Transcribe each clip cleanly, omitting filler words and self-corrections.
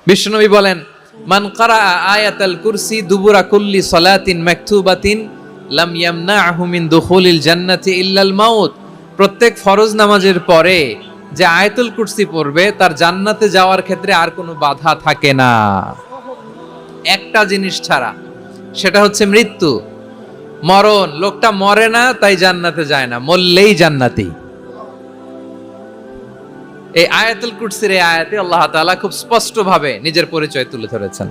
বিশ্বনবী বলেন, মান কারাআ আয়াতাল কুরসি দুবুরা কুল্লি সালাতিন মাকতুবাতিন লাম ইয়ামনাহু মিন দুখুলিল জান্নাতি ইল্লাল মাউত। প্রত্যেক ফরজ নামাজের পরে যে আয়াতুল কুরসি পড়বে তার জান্নাতে যাওয়ার ক্ষেত্রে আর কোনো বাধা থাকে না, একটা জিনিস ছাড়া, সেটা হচ্ছে মৃত্যু, মরণ। লোকটা মরে না তাই জান্নাতে যায় না, মরলেই জান্নাতি। এই আয়াতুল কুরসির এই আয়াতে আল্লাহ তাআলা খুব স্পষ্ট ভাবে নিজের পরিচয় তুলে ধরেছেন।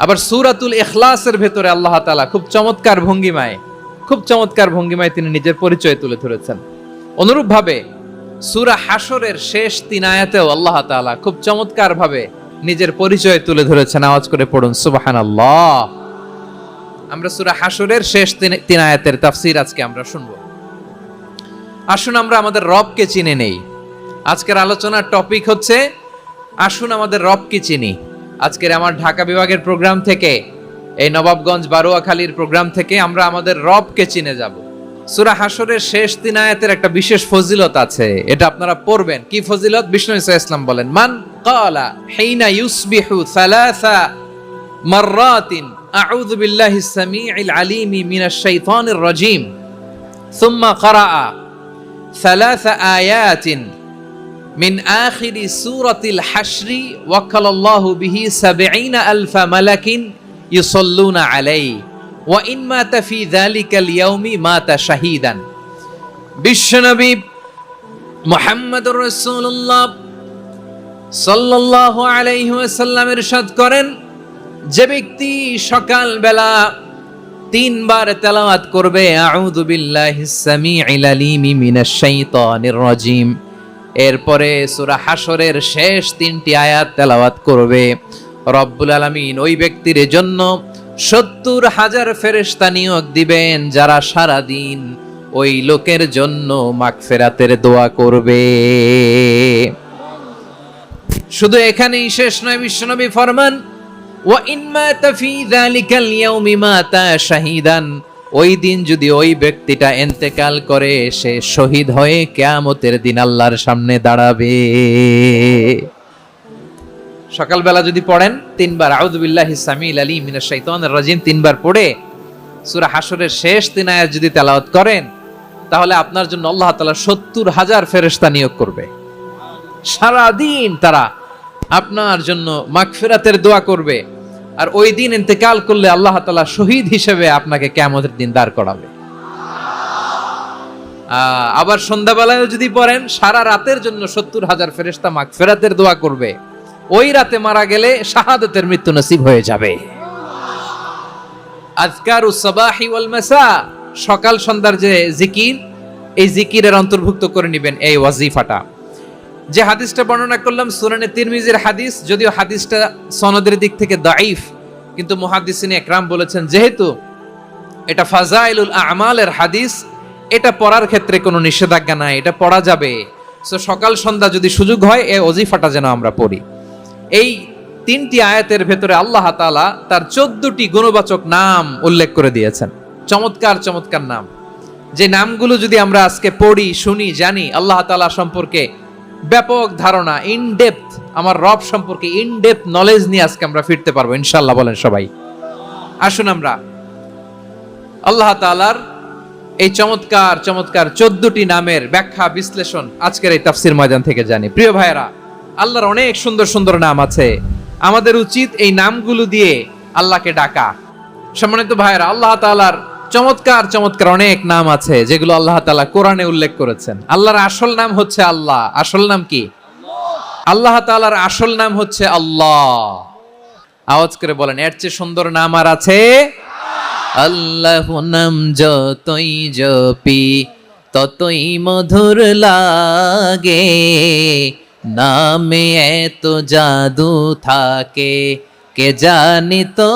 আবার সূরাতুল ইখলাসের ভেতরে আল্লাহ তাআলা খুব চমৎকার ভঙ্গিমায় তিনি নিজের পরিচয় তুলে ধরেছেন। অনুরূপ ভাবে সূরা হাশরের শেষ 3 আয়াতেও আল্লাহ তাআলা খুব চমৎকার ভাবে নিজের পরিচয় তুলে ধরেছেন। আওয়াজ করে পড়ুন সুবহানাল্লাহ। আমরা সূরা হাশরের শেষ 3 আয়াতের তাফসীর আজকে আমরা শুনবো। আসুন আমরা আমাদের রবকে চিনে নেই। আজকের আলোচনার টপিক হচ্ছে আসুন আমাদের রবকে চিনি। আজকের আমার ঢাকা বিভাগের প্রোগ্রাম থেকে, এই নবাবগঞ্জ বারোয়াখালীর প্রোগ্রাম থেকে আমরা আমাদের রবকে চিনে যাব। সূরা হাশরের শেষ 3 আয়াতের একটা বিশেষ ফজিলত আছে, এটা আপনারা পড়বেন। কি ফজিলত? বিষ্ণু ঈসা ইসলাম বলেন, মান ক্বালা হিনা ইউসবিহু সালাসা মাররাতিন আউযু বিল্লাহিস সামিউল আলিম মিনাশ শাইতানির রাজীম সুম্মা ক্বারাআ সালাসা আয়াতিন মিন আখিরি সূরাতিল হাশরি ওয়াক্কালাল্লাহু বিহি ৭০,০০০ মালাকিন ইউসাল্লুনা আলাইহি ওয়া ইন মাতা ফি যালিকাল ইয়াউমি মাতা শাহীদান। বিশ্বনবী মুহাম্মদুর রাসূলুল্লাহ সাল্লাল্লাহু আলাইহি ওয়াসাল্লাম ইরশাদ করেন, যে ব্যক্তি সকাল বেলা 3 বার তেলাওয়াত করবে আউযু বিল্লাহিস সামিউল আলিম মিনাশ শাইতানির রাজীম, এরপরে সূরা হাশরের শেষ 3টি আয়াত তেলাওয়াত করবে, রব্বুল আলামিন ওই ব্যক্তির জন্য ৭০,০০০ ফেরেশতা নিয়োগ দিবেন যারা সারা দিন ওই লোকের জন্য মাগফিরাতের দোয়া করবে। শুধু এখানেই শেষ নয়, বিশ্বনবী ফরমান, ওয়া ইন মাতা ফি যালিকাল ইয়াউমি মাতা শাহীদান, ওই দিন যদি ওই ব্যক্তিটা ইন্তেকাল করে সে শহীদ হয়ে কিয়ামতের দিন আল্লাহর সামনে দাঁড়াবে। সকালবেলা যদি পড়েন 3 বার আউযু বিল্লাহিস সামিউল আলিম মিনাশ শাইতানির রাজীম 3 বার পড়ে সূরা হাশরের শেষ 3 আয়াত যদি তেলাওয়াত করেন, তাহলে আপনার জন্য আল্লাহ তাআলা ৭০,০০০ ফেরেশতা নিয়োগ করবে। সারা দিন তারা আপনার জন্য মাগফিরাতের দোয়া করবে, আর ওই দিন ইন্তেকাল করলে আল্লাহ তাআলা শহীদ হিসেবে আপনাকে কিয়ামতের দিন দাঁড় করাবে। আবার সন্ধ্যাবেলায় যদি পড়েন, সারা রাতের জন্য ৭০,০০০ ফেরেশতা মাগফিরাতের দোয়া করবে। ওই রাতে মারা গেলে শাহাদাতের মৃত্যু নসিব হয়ে যাবে। আযকারুস সাবাহি ওয়াল মাসা, সকাল সন্ধ্যার যে জিকির, এই জিকিরের অন্তর্ভুক্ত করে নেবেন এই ওয়াজিফাটা। যে হাদিসটা বর্ণনা করলাম সুনানে তিরমিজির হাদিস, যদিও হাদিসটা সনদের দিক থেকে দাঈফ, কিন্তু মুহাদ্দিসিনে একরাম বলেছেন যেহেতু এটা ফাজাইলুল আমালের হাদিস, এটা পড়ার ক্ষেত্রে কোনো নিষেধাজ্ঞা নাই, এটা পড়া যাবে। সো সকাল সন্ধ্যা যদি সুযোগ হয় এই ওয়াজিফাটা যেন আমরা পড়ি। এই 3টি আয়াতের ভেতরে আল্লাহ তাআলা তার 14টি গুণবাচক নাম উল্লেখ করে দিয়েছেন। চমৎকার চমৎকার নাম, যে নামগুলো যদি আমরা আজকে পড়ি, শুনি, জানি, আল্লাহ তাআলা সম্পর্কে ব্যাপক ধারণা, ইন ডেপথ, আমার রব সম্পর্কে ইন ডেপথ নলেজ নিয়ে আজকে আমরা ফিরতে পারবো ইনশাআল্লাহ। বলেন সবাই। আসুন আমরা আল্লাহ তাআলার এই চমৎকার চমৎকার 14টি নামের ব্যাখ্যা বিশ্লেষণ আজকের এই তাফসীর ময়দান থেকে জানি। প্রিয় ভাইয়েরা, আল্লাহর অনেক সুন্দর সুন্দর নাম আছে, আমাদের উচিত এই নামগুলো দিয়ে আল্লাহকে ডাকা। সম্মানিত ভাইয়েরা, আল্লাহ তাআলার চমৎকার চমৎকার অনেক নাম আছে যেগুলো আল্লাহ তাআলা কোরআনে উল্লেখ করেছেন। আল্লাহর আসল নাম হচ্ছে আল্লাহ। আসল নাম কি? আল্লাহ তাআলার আসল নাম হচ্ছে আল্লাহ। আওয়াজ করে বলেন, এর চেয়ে সুন্দর নাম আর আছে? আল্লাহ নাম যতই জপি ততই মধুর লাগে, নামে এত জাদু থাকে কে জানি তো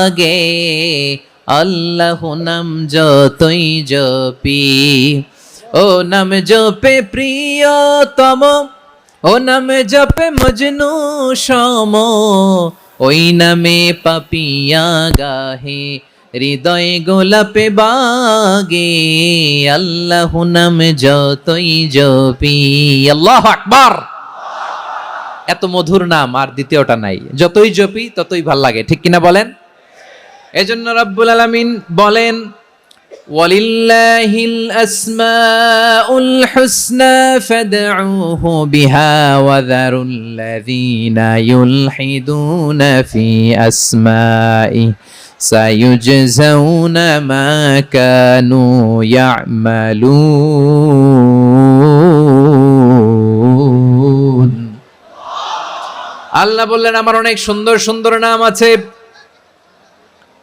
আগে। আল্লাহ নাম যতই জপি, ও নাম জপে প্রিয়তম, ও নাম জপে মজনু সম, ওই নামে পাপিয়া গাহে হৃদয়ে গোলাপে বাগে। আল্লাহ নাম যতই জপি। আল্লাহু আকবার। এত মধুর নাম আর দ্বিতীয়টা নাই, যতই জপি ততই ভাল লাগে, ঠিক কিনা বলেন? এজন্য রব্বুল আলামিন বলেন ওয়ালিল্লাহিল আসমাউল হুসনা ফাদউহু বিহা ওয়া যারুল্লাযীনা ইউলহিদুনা ফি আসমাইহি সায়ুজজাউনা মা কানু ইয়া'মালুন। আল্লাহ বললেন আমার অনেক সুন্দর সুন্দর নাম আছে,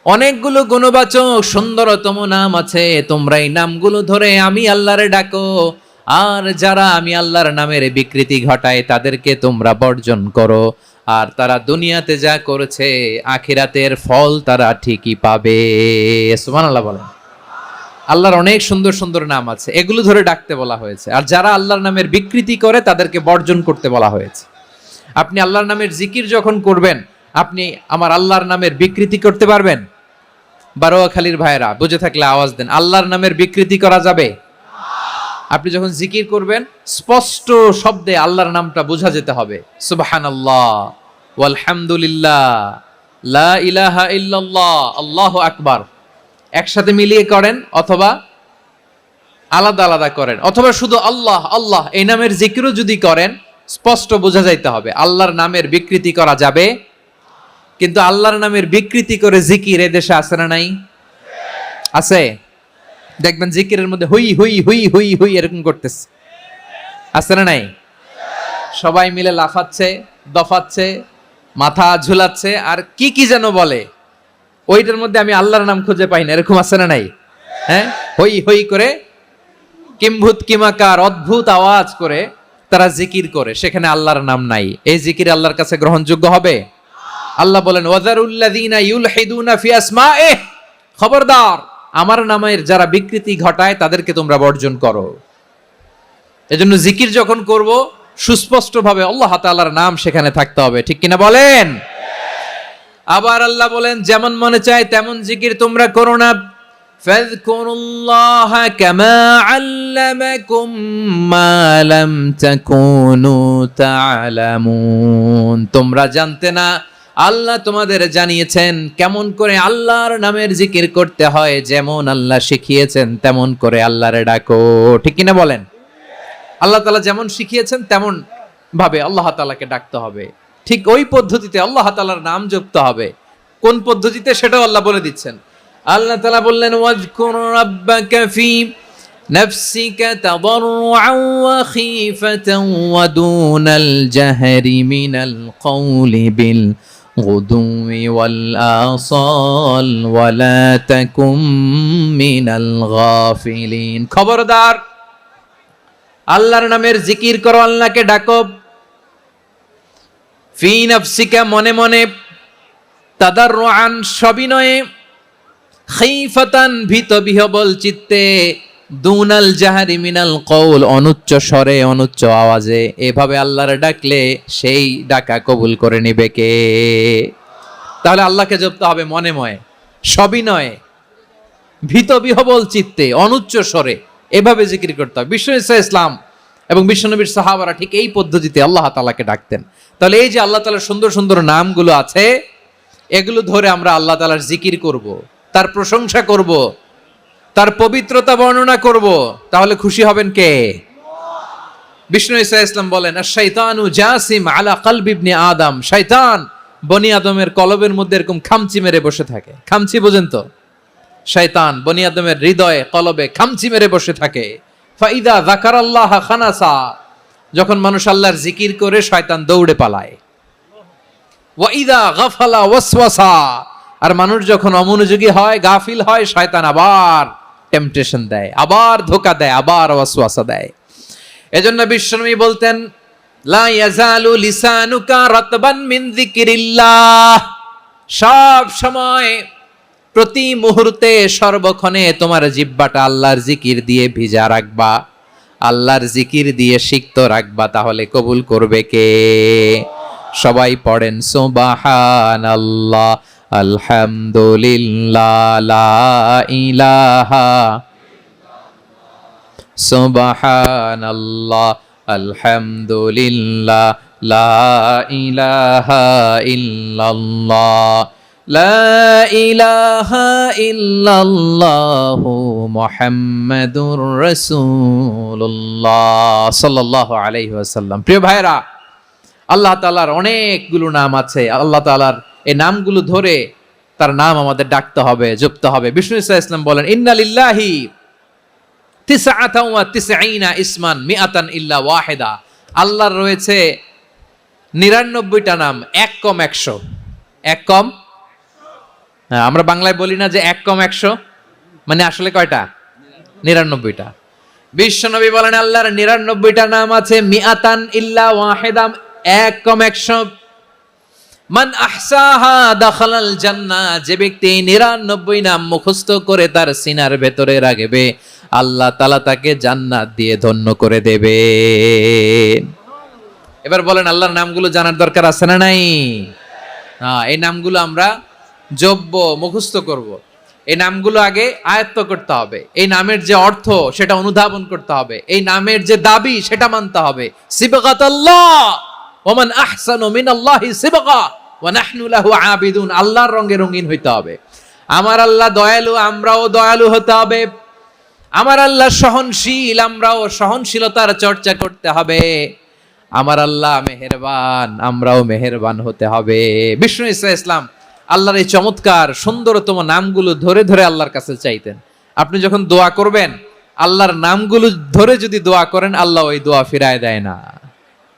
অনেকগুলো গুণবাচক সুন্দরতম নাম আছে, তোমরা এই নামগুলো ধরে আমি আল্লাহরে ডাকো, আর যারা আমি আল্লাহর নামের বিকৃতি ঘটায় তাদেরকে তোমরা বর্জন করো, আর তারা দুনিয়াতে যা করেছে আখিরাতের ফল তারা ঠিকই পাবে। সুবহানাল্লাহ বলেন। আল্লাহর অনেক সুন্দর সুন্দর নাম আছে, এগুলো ধরে ডাকতে বলা হয়েছে, আর যারা আল্লাহর নামের বিকৃতি করে তাদেরকে বর্জন করতে বলা হয়েছে। আপনি আল্লাহর নামের জিকির যখন করবেন, আপনি আমার আল্লাহর নামের বিকৃতি করতে পারবেন? বারোয়াখালীর ভাইয়েরা বুঝে থাকলে আওয়াজ দেন, আল্লাহর নামের বিকৃতি করা যাবে? আপনি যখন জিকির করবেন স্পষ্ট শব্দে আল্লাহর নামটা বোঝা যেতে হবে। সুবহানাল্লাহ, ওয়ালহামদুলিল্লাহ, লা ইলাহা ইল্লাল্লাহ, আল্লাহু আকবার, একসাথে মিলিয়ে করেন অথবা আলাদা আলাদা করেন, অথবা শুধু আল্লাহ আল্লাহ এই নামের জিকিরও যদি করেন স্পষ্ট বোঝা যাইতে হবে। আল্লাহর নামের বিকৃতি করা যাবে, কিন্তু আল্লাহর নামের বিকৃতি করে জিকির এদেশে আছে না নাই? আছে। দেখবেন জিকিরের মধ্যে হুই হুই হুই হুই হুই এরকম করতেছে, আছে না নাই? সবাই মিলে লাফাচ্ছে, দফাচ্ছে, মাথা ঝুলাচ্ছে, আর কি কি যেন বলে, ওইটার মধ্যে আমি আল্লাহর নাম খুঁজে পাই না, এরকম আছে না নাই? হ্যাঁ, হই হই করে কিম্ভূত কিমাকার অদ্ভুত আওয়াজ করে তারা জিকির করে, সেখানে আল্লাহর নাম নাই। এই জিকির আল্লাহর কাছে গ্রহণযোগ্য হবে? আল্লাহ বলেন ওয়াযারুল্লাযীনা ইউলহিদুনা ফি আসমাইহি, খবরদার আমার নামের যারা বিকৃতি ঘটায় তাদেরকে তোমরা বর্জন করো। এজন্য জিকির যখন করব সুস্পষ্ট ভাবে আল্লাহ তাআলার নাম সেখানে থাকতে হবে, ঠিক কিনা বলেন? আবার আল্লাহ বলেন যেমন মনে চায় তেমন জিকির তোমরা করো না। ফাযকুরুল্লাহা কামা আল্লামাকুম মা লাম তাকুনু তা'লামুন, তোমরা জানতে না, আল্লাহ তোমাদের জানিয়েছেন কেমন করে আল্লাহর নামের জিকির করতে হয়, যেমন আল্লাহ শিখিয়েছেন তেমন করে আল্লাহরে ডাকো, ঠিক কিনা বলেন? আল্লাহ তাআলা যেমন শিখিয়েছেন তেমন ভাবে আল্লাহ তাআলাকে ডাকতে হবে, ঠিক ওই পদ্ধতিতে আল্লাহ তাআলার নাম জপতে হবে। কোন পদ্ধতিতে সেটাও আল্লাহ বলে দিচ্ছেন। আল্লাহ তাআলা বললেন ওয়াজকুর রাব্বাকা ফি নাফসিকা তাদাররুআন ওয়া খীফাতান ওয়া দুনাল জাহরি মিনাল কওলি বিল গুদুই ওয়াল আসাল ওয়া লা তাকুম মিনাল গাফিলিন। খবরদার আল্লাহর নামের জিকির করো, আল্লাহকে ডাকো। ফি নাফসিকা মনে মনে, তাদাররুআন সবিনয়ে, খীফাতান ভীত বিহবল চিত্তে, দুনাল জাহারি মিনাল কওল অনুচ্চ স্বরে অনুচ্চ আওয়াজে। এভাবে আল্লাহর ডাকলে সেই ডাকা কবুল করে নিবে কে? তাহলে আল্লাহকে জপতে হবে মনে মনে, সবিনয়ে, ভীত বিহবল চিত্তে, অনুচ্চ স্বরে, এভাবে জিকির করতে হবে। বিষ্ণু ইসলাম এবং বিশ্বনবীর সাহাবারা ঠিক এই পদ্ধতিতে আল্লাহ তাআলাকে ডাকতেন। তাহলে এই যে আল্লাহ তাআলার সুন্দর সুন্দর নামগুলো আছে, এগুলো ধরে আমরা আল্লাহ তাআলার জিকির করব, তার প্রশংসা করব, তার পবিত্রতা বর্ণনা করব, তাহলে খুশি হবেন কে? বিষ্ণু ইসলাম বলেন আশ-শাইতানু জাসিম আলা কলবি ইবনে আদম, শয়তান বনি আদমের কলবের মধ্যে এরকম খামচি মেরে বসে থাকে। খামচি বোঝেন তো? শয়তান বনি আদমের হৃদয়ে কলবে খামচি মেরে বসে থাকে। ফাইদা যাকারাল্লাহ খানাসা, যখন মানুষ আল্লাহর জিকির করে শয়তান দৌড়ে পালায়। ওয়াইদা গাফালা ওয়াসওয়াসা, আর মানুষ যখন অমনোযোগী হয়, গাফিল হয়, শয়তান আবার টেম্পটেশন দেয়, আবার ধোঁকা দেয়, আবার ওয়াসওয়াসা দেয়। এজন্য বিশ্বনবী বলতেন লা ইয়াজালু লিসানুকা রাতবান মিন যিকরিল্লাহ, সব সময় প্রতি মুহূর্তে সর্বক্ষণে তোমার জিহ্বাটা আল্লাহর জিকির দিয়ে ভিজা রাখবা, আল্লাহর জিকির দিয়ে সিক্ত রাখবা, তাহলে কবুল করবে কে? সবাই পড়েন সুবহানাল্লাহ, আলহামদুলিল্লাহ, লা ইলাহা, সুবহানাল্লাহ, আলহামদুলিল্লাহ, লা ইলাহা ইল্লাল্লাহ, লা ইলাহা ইল্লাল্লাহু মুহাম্মাদুর রাসূলুল্লাহ সাল্লাল্লাহু আলাইহি ওয়াসাল্লাম। প্রিয় ভাইরা, আল্লাহ তাআলার অনেকগুলো নাম আছে। আল্লাহ তাআলার এই নামগুলো ধরে তার নাম আমাদের ডাকতে হবে, জপতে হবে। বিষ্ণু ইসা ইসলাম বলেন, ইন্না লিল্লাহি তিসআতাও ওয়া তিসঈনা ইসমান মিআতান ইল্লা ওয়াহিদা। আল্লাহর রয়েছে 99টা নাম, এক কম 100। এক কম, হ্যাঁ, আমরা বাংলায় বলি না যে এক কম 100, মানে আসলে কয়টা? 99টা। বিশ্বনবী বলেন আল্লাহর 99টা নাম আছে, মিআতান ইল্লা ওয়াহিদা, এক কম 100। মান আহসাহা দাখালাল জান্নাহ, যে ব্যক্তি 99 নাম মুখস্থ করে তার সিনার ভেতরে রাখবে, আল্লাহ তাআলা তাকে জান্নাত দিয়ে ধন্য করে দেবে। এবার বলেন, আল্লাহর নামগুলো জানার দরকার আছে না নাই? হ্যাঁ, এই নামগুলো আমরা জপব, মুখস্থ করব। এই নামগুলো আগে আয়ত্ত করতে হবে। এই নামের যে অর্থ সেটা অনুধাবন করতে হবে। এই নামের যে দাবি সেটা মানতে হবে। সিবগাতাল্লাহ ওয়া মান আহসানু মিনাল্লাহি সিবগা ওয়া নাহনু লাহু আবিদুন। আল্লাহর রঙে রঙিন হইতে হবে। আমার আল্লাহ দয়ালু, আমরাও দয়ালু হতে হবে। আমার আল্লাহ সহনশীল, আমরাও সহনশীলতার চর্চা করতে হবে। আমার আল্লাহ মেহেরবান, আমরাও মেহেরবান হতে হবে। বিষ্ণু ইসা ইসলাম আল্লাহর এই চমৎকার সুন্দরতম নামগুলো ধরে ধরে আল্লাহর কাছে চাইতেন। আপনি যখন দোয়া করবেন, আল্লাহর নামগুলো ধরে যদি দোয়া করেন, আল্লাহ ওই দোয়া ফিরায় দেয় না।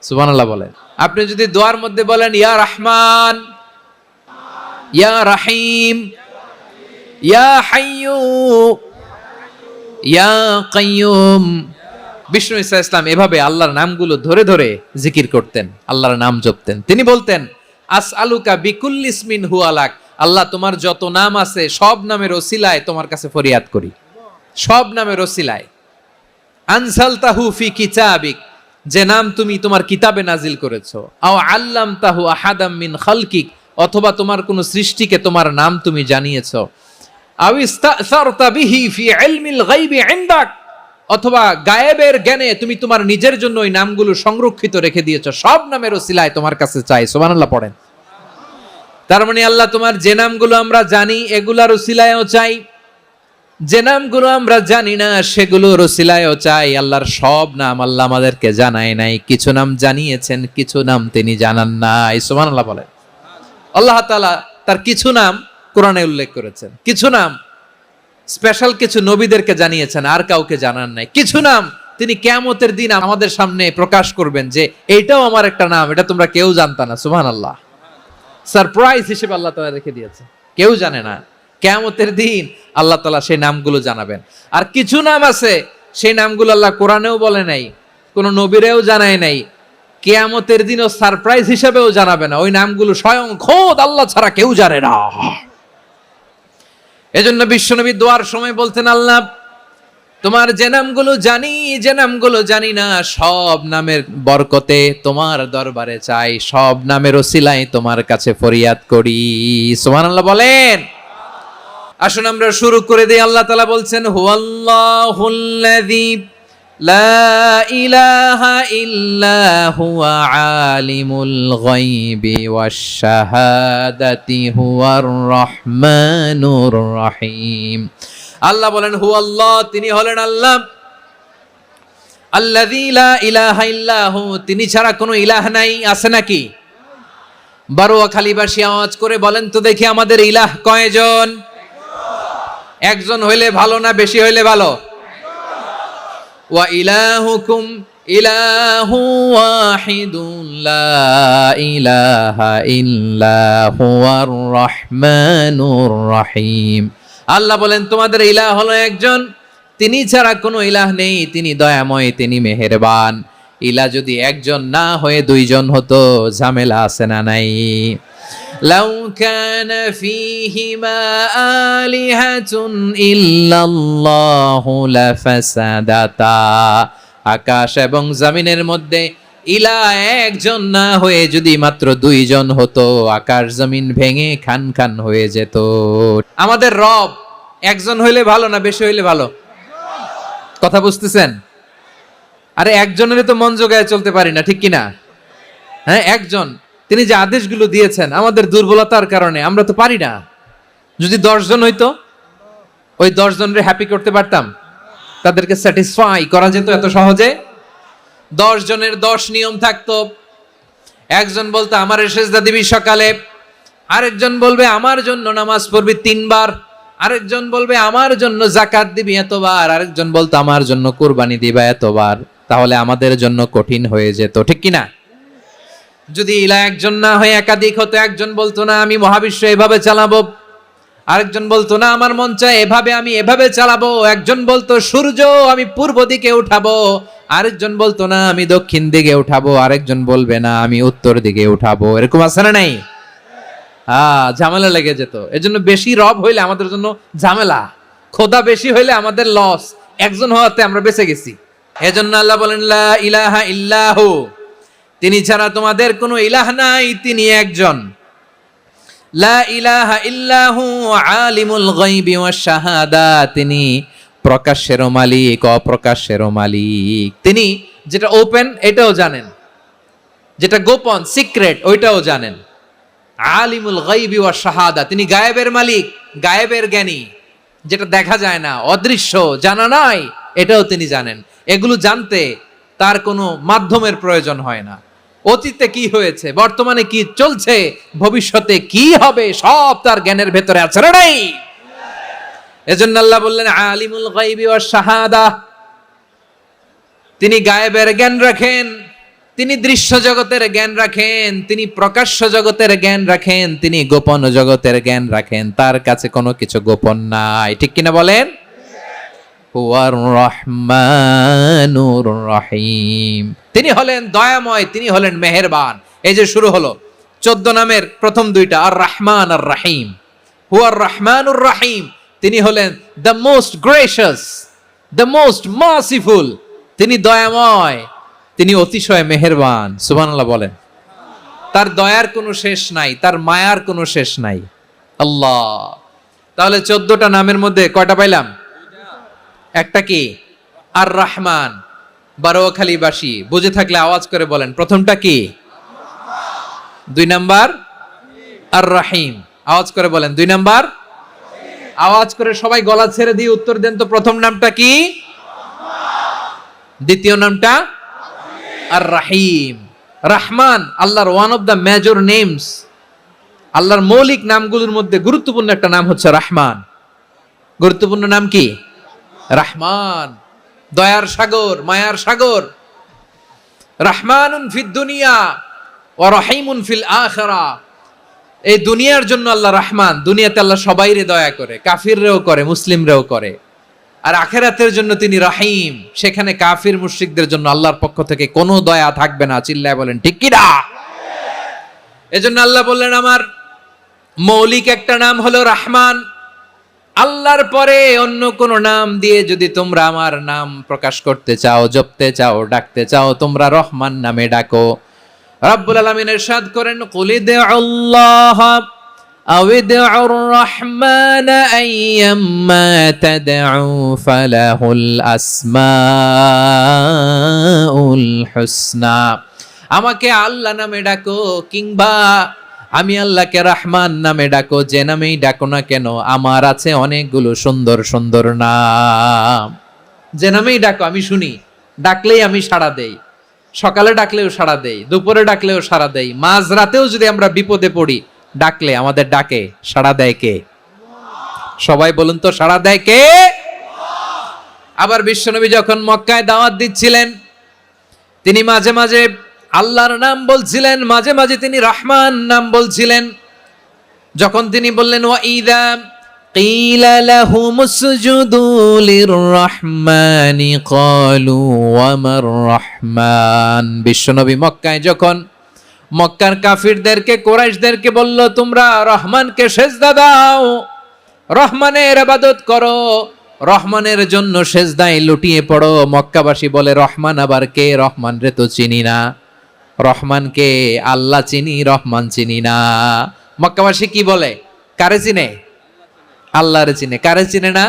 সুবহানাল্লাহ বলেন। আপনি যদি দোয়ার মধ্যে বলেন ইয়া রহমান, ইয়া রহিম, ইয়া হাইয়্যু, ইয়া কাইয়্যুম। বিষ্ণু ইসা ইসলাম এভাবে আল্লাহর নামগুলো ধরে ধরে জিকির করতেন, আল্লাহর নাম জপতেন। তিনি বলতেন, আসআলুকা বিকুল্লি ইসমিন হুয়া লাক, আল্লাহ তোমার যত নাম আছে সব নামের ওসিলায় তোমার কাছে ফরিয়াদ করি, সব নামের ওসিলায়। আনসালতাহু ফি কিতাবিক, যে নাম তুমি তোমার কিতাবে নাজিল করেছো। আও আল্লামতাহু আহাদাম মিন খালকিক, অথবা তোমার কোন সৃষ্টিকে তোমার নাম তুমি জানিয়েছো। আও ইস্তাসারতা বিহি ফি ইলমিল গায়বি ইনদাক, অথবা গায়েবের জ্ঞানে তুমি তোমার নিজের জন্য ওই নামগুলো সংরক্ষিত রেখে দিয়েছো। সব নামের ওসিলায় তোমার কাছে চাই। সুবহানাল্লাহ পড়েন। তার মানে আল্লাহ তোমার যে নামগুলো আমরা জানি এগুলার ওসিলায়ও চাই, যে নামগুলো আমরা জানি না সেগুলোর ওসিলায়ও চাই। আল্লাহর সব নাম আল্লাহ আমাদেরকে জানায় নাই, কিছু নাম জানিয়েছেন, কিছু নাম তিনি জানান নাই। সুবহানাল্লাহ বলেন। আল্লাহ তাআলা তার কিছু নাম কোরআনে উল্লেখ করেছেন, কিছু নাম স্পেশাল কিছু নবীদেরকে জানিয়েছেন, আর কাউকে জানান নাই। কিছু নাম তিনি কিয়ামতের দিন আমাদের সামনে প্রকাশ করবেন যে এইটাও আমার একটা নাম, এটা তোমরা কেউ জানতা না। সুবহানাল্লাহ। সারপ্রাইজ হিসেবে আল্লাহ তাআলা রেখে দিয়েছে, কেউ জানে না। কিয়ামতের দিন আল্লাহ তাআলা সেই নামগুলো জানাবেন। আর কিছু নাম আছে সেই নামগুলো আল্লাহ কোরআনেও বলে নাই, কোন নবীরেও জানায় নাই, কিয়ামতের দিনও সারপ্রাইজ হিসেবেও জানাবে না। ওই নামগুলো স্বয়ং খোদ আল্লাহ ছাড়া কেউ জানে না। এজন্য বিশ্বনবী দোয়ার সময় বলতেন, আল্লাহ তোমার যে নামগুলো জানি, যে নামগুলো জানি না, সব নামের বরকতে তোমার দরবারে চাই, সব নামের ওসিলায় তোমার কাছে ফরিয়াদ করি। সুবহানাল্লাহ বলেন। আসুন আমরা শুরু করে দেই। আল্লাহ তাআলা বলছেন, হুয়াল্লাহুল্লাযী লা ইলাহা ইল্লা হুয়া আলিমুল গায়বি ওয়াশ শাহাদাতি হুয়ার রহমানুর রহিম। আল্লাহ বলেন, হুয়াল্লাহ, তিনি হলেন আল্লাহ, আল্লাযী লা ইলাহা ইল্লা হু, তিনি ছাড়া কোনো ইলাহ নাই। আছে নাকি? বারোয়াখালীবাসী আওয়াজ করে বলেন তো দেখি, আমাদের ইলাহ কয়জন? একজন হইলে ভালো না বেশি হইলে ভালো? ওয়া ইলাহুকুম ইলাহু ওয়াহিদুন লা ইলাহা ইল্লা হুয়ার রহমানুর রহিম। আল্লাহ বলেন, তোমাদের ইলাহ হলো একজন, তিনি ছাড়া কোনো ইলাহ নেই, তিনি দয়াময়, তিনি মেহেরবান। ইলাহ যদি একজন না হয়ে দুইজন হতো, ঝামেলা আছে না নাই? লাউ কানা ফীহিমা আলিহাতুন ইল্লাল্লাহু লাফাসাদাতা, আকাশ এবং জমিনের মধ্যে ইলাহ একজন না হয়ে যদি মাত্র দুইজন হতো, আকাশ জমিন ভেঙে খান খান হয়ে যেত। আমাদের রব একজন হইলে ভালো না বেশি হইলে ভালো? কথা বুঝতেছেন? আরে একজনের তো মন জোগায় চলতে পারি না, ঠিক কিনা? হ্যাঁ, একজন, তিনি যে আদেশগুলো দিয়েছেন আমাদের দুর্বলতার কারণে আমরা তো পারি না। যদি 10 জন হইতো, ওই 10 জনের হ্যাপি করতে পারতাম, তাদেরকে স্যাটিসফাই করা যেত এত সহজে? 10 জনের 10 নিয়ম থাকতো। একজন বলতো আমার সেজদা দিবি সকালে, আরেকজন বলবে আমার জন্য নামাজ পড়বি 3 বার, আরেকজন বলবে আমার জন্য যাকাত দিবি এতবার, আরেকজন বলতো আমার জন্য কুরবানি দিবা এতবার। তাহলে আমাদের জন্য কঠিন হয়ে যেত, ঠিক কি না? যদি ইলা একজন না হয়ে একাধিক হতো, একজন বলতো না আমি মহাবিশ্ব এভাবে চালাবো, আরেকজন বলতো না আমার মন চায় এভাবে, আমি এভাবে চালাবো, একজন বলতো সূর্য আমি পূর্ব দিকে উঠাবো, আরেকজন বলতো না আমি দক্ষিণ দিকে উঠাবো, আরেকজন বলবে না আমি উত্তর দিকে উঠাবো। এরকম আছে না নাই? ঝামেলা লেগে যেত। এজন্য বেশি রব হইলে আমাদের জন্য ঝামেলা, খোদা বেশি হইলে আমাদের লস। একজন হওয়াতে আমরা বেঁচে গেছি। এজন্য আল্লাহ বলেন লা ইলাহা ইল্লাহু, তিনি ছাড়া তোমাদের কোনো ইলাহ নাই, তিনি একজন। লা ইলাহা ইল্লাহু আলিমুল গায়বি ওয়াশ শাহাদা, তিনি প্রকাশ্যেরও মালিক অপ্রকাশ্যেরও মালিক। তিনি যেটা ওপেন এটাও জানেন, যেটা গোপন সিক্রেট ওইটাও জানেন। আলিমুল গায়বি ওয়াশ শাহাদা, তিনি গায়েবের মালিক, গায়েবের জ্ঞানী, যেটা দেখা যায় না, অদৃশ্য, জানা নাই, এটাও তিনি জানেন। এগুলো জানতে তার কোনো মাধ্যমের প্রয়োজন হয় না। অতীতে কি হয়েছে, বর্তমানে কি চলছে, ভবিষ্যতে কি হবে, সব তার জ্ঞানের ভেতরে আছে না নাই? এজন্য আল্লাহ বললেন আলিমুল গায়বি ওয়াশ শাহাদা, তিনি গায়েবের জ্ঞান রাখেন, তিনি দৃশ্য জগতের জ্ঞান রাখেন, তিনি প্রকাশ্য জগতের জ্ঞান রাখেন, তিনি গোপন জগতের জ্ঞান রাখেন। তার কাছে কোনো কিছু গোপন নাই, ঠিক কিনা বলেন? হুয়ার রহমানুর রহিম, তিনি হলেন দয়াময়, তিনি হলেন মেহেরবান। এই যে শুরু হলো 14 নামের প্রথম দুইটা, আর রহমান আর রহিম। হুয়ার রহমানুর রহিম, তিনি হলেন the most gracious, the most merciful, তিনি দয়াময়, তিনি অতিশয় মেহেরবান। সুবহানাল্লাহ বলেন। তার দয়ার কোনো শেষ নাই, তার মায়ার কোনো শেষ নাই। আল্লাহ, তাহলে 14টা নামের মধ্যে কয়টা পাইলাম? একটা কি? আর রহমান। বারোয়াখালীবাসী বুঝে থাকলে আওয়াজ করে বলেন, প্রথমটা কি? 2 নাম্বার আর রহিম। আওয়াজ করে বলেন 2 নাম্বার। আওয়াজ করে সবাই গলা ছেড়ে দিয়ে উত্তর দেন তো, প্রথম নামটা কি? দ্বিতীয় নামটা? আর রাহিম। রহমান আল্লাহর one of the major names, আল্লাহর মৌলিক নামগুলোর মধ্যে গুরুত্বপূর্ণ একটা নাম হচ্ছে রহমান। গুরুত্বপূর্ণ নাম কি? রহমান, দয়ার সাগর, মায়ার সাগর। রহমানুন ফিদ দুনিয়া ওয়া রহিমুন ফিল আখিরা, এই দুনিয়ার জন্য আল্লাহ রহমান, দুনিয়াতে আল্লাহ সবাইরে দয়া করে, কাফিররেও করে, মুসলিমরেও করে। আর আখিরাতের জন্য তিনি রহিম, সেখানে কাফির মুশরিকদের জন্য আল্লাহর পক্ষ থেকে কোনো দয়া থাকবে না। চিল্লায় বলেন ঠিক কি না? এজন্য আল্লাহ বললেন আমার মৌলিক একটা নাম হলো রহমান। আল্লাহর পরে অন্য কোন নাম দিয়ে যদি তোমরা আমার নাম প্রকাশ করতে চাও, জপতে চাও, ডাকতে চাও, তোমরা রহমান নামে ডাকো। রব্বুল আলামিন ইরশাদ করেন কুলিদুল্লাহ আউদিউর রহমান আইয়াম্মা তাদউ ফালাহুল আসমাউল হুসনা, আমাকে আল্লাহ নামে ডাকো কিংবা আমি আল্লাহকে রহমান নামে ডাকো, যে নামেই ডাকো না কেন আমার আছে অনেকগুলো সুন্দর সুন্দর নাম। যে নামেই ডাকো আমি শুনি, ডাকলেই আমি সাড়া দেই। সকালে ডাকলেও সাড়া দেই, দুপুরে ডাকলেও সাড়া দেই, মাঝ রাতেও যদি আমরা বিপদে পড়ি ডাকলে আমাদের ডাকে সাড়া দেয় কে? সবাই বলুন তো, সাড়া দেয় কে? আবার বিশ্বনবী যখন মক্কায় দাওয়াত দিচ্ছিলেন, তিনি মাঝে মাঝে আল্লাহর নাম বলছিলেন, মাঝে মাঝে তিনি রহমান নাম বলছিলেন। যখন তিনি বললেন ওয়াইদা কিলা লাহুমুসজুদু লিররহমানি ক্বালু ওয়ামার রহমান, বিশ্বনবী মক্কায় যখন মক্কার কাফিরদেরকে, কুরাইশদেরকে বলল তোমরা রহমানকে সেজদা দাও, রহমানের ইবাদত করো, রহমানের জন্য সেজদায় লুটিয়ে পড়ো, মক্কাবাসী বলে রহমান আবার কে? রহমান রে তো চিনি না। রহমানকে আল্লাহ চিনি, রহমান চিনি না। মক্কাবাসী কি বলে? কারে চিনে? আল্লাহরে চিনে। কারে চিনে না?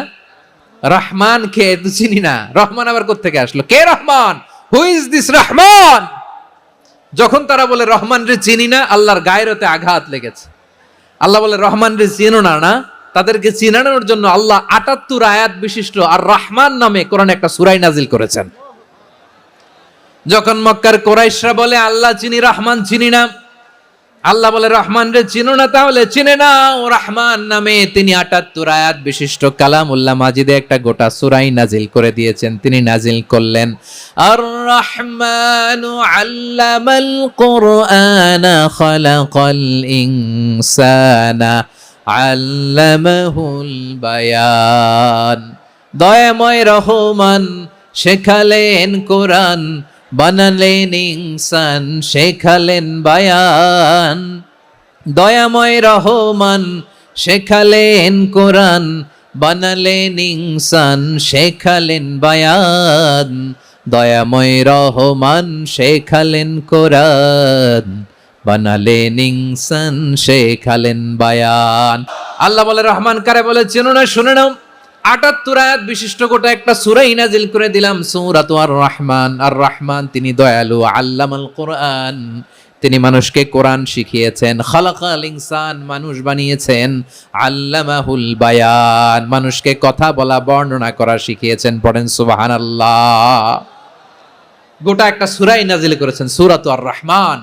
রহমান কে তো চিনি না। রহমান আবার কোত্থেকে আসলো? কে Rahman? Who is this Rahman? যখন তারা বলে রহমান রে চিনি না, আল্লাহর গায়রতে আঘাত লেগেছে। আল্লাহ বলে রহমান রে চিনো না, না তাদেরকে চিনানোর জন্য আল্লাহ ৭৮ আয়াত বিশিষ্ট আর রহমান নামে কোরআনে একটা সূরা নাজিল করেছেন। যখন মক্কার কুরাইশরা বলে আল্লাহ চিনি রহমান চিনি না, আল্লাহ বলে রহমান রে চিনো না, তাহলে চিনে নাও রহমান নামে তিনি ৭৮ আয়াত বিশিষ্ট কালামুল্লাহ মাজিদে একটা গোটা সূরাই নাজিল করে দিয়েছেন। তিনি নাজিল করলেন আর রহমানু আল্লামাল কুরআনা খালাকাল ইনসানা আল্লামাহুল বায়ান। দয়াময় রহমান শেখালেন কোরআন, বানালেন ইনসান শেখালেন বায়ান। দয়াময় রহমান শেখালেন কোরআন, বানালেন ইনসান শেখালেন বায়ান। দয়াময় রহমান শেখালেন কোরআন, বানালেন ইনসান শেখালেন বায়ান। আল্লাহ বলে রহমান কারে বলে চেনো না, শুনে নাও। ৭৮ আয়াত বিশিষ্ট গোটা একটা সূরাই নাজিল করে দিলাম, সূরাতু আর রহমান। আর রহমান তিনি দয়ালু, আল্লামাল কোরআন তিনি মানুষকে কোরআন শিখিয়েছেন, খালাকাল ইনসান মানুষ বানিয়েছেন, আল্লামাহুল বায়ান মানুষকে কথা বলা বর্ণনা করা শিখিয়েছেন। পড়েন সুবহানাল্লাহ। গোটা একটা সূরাই নাজিল করেছেন, সূরাতু আর রহমান।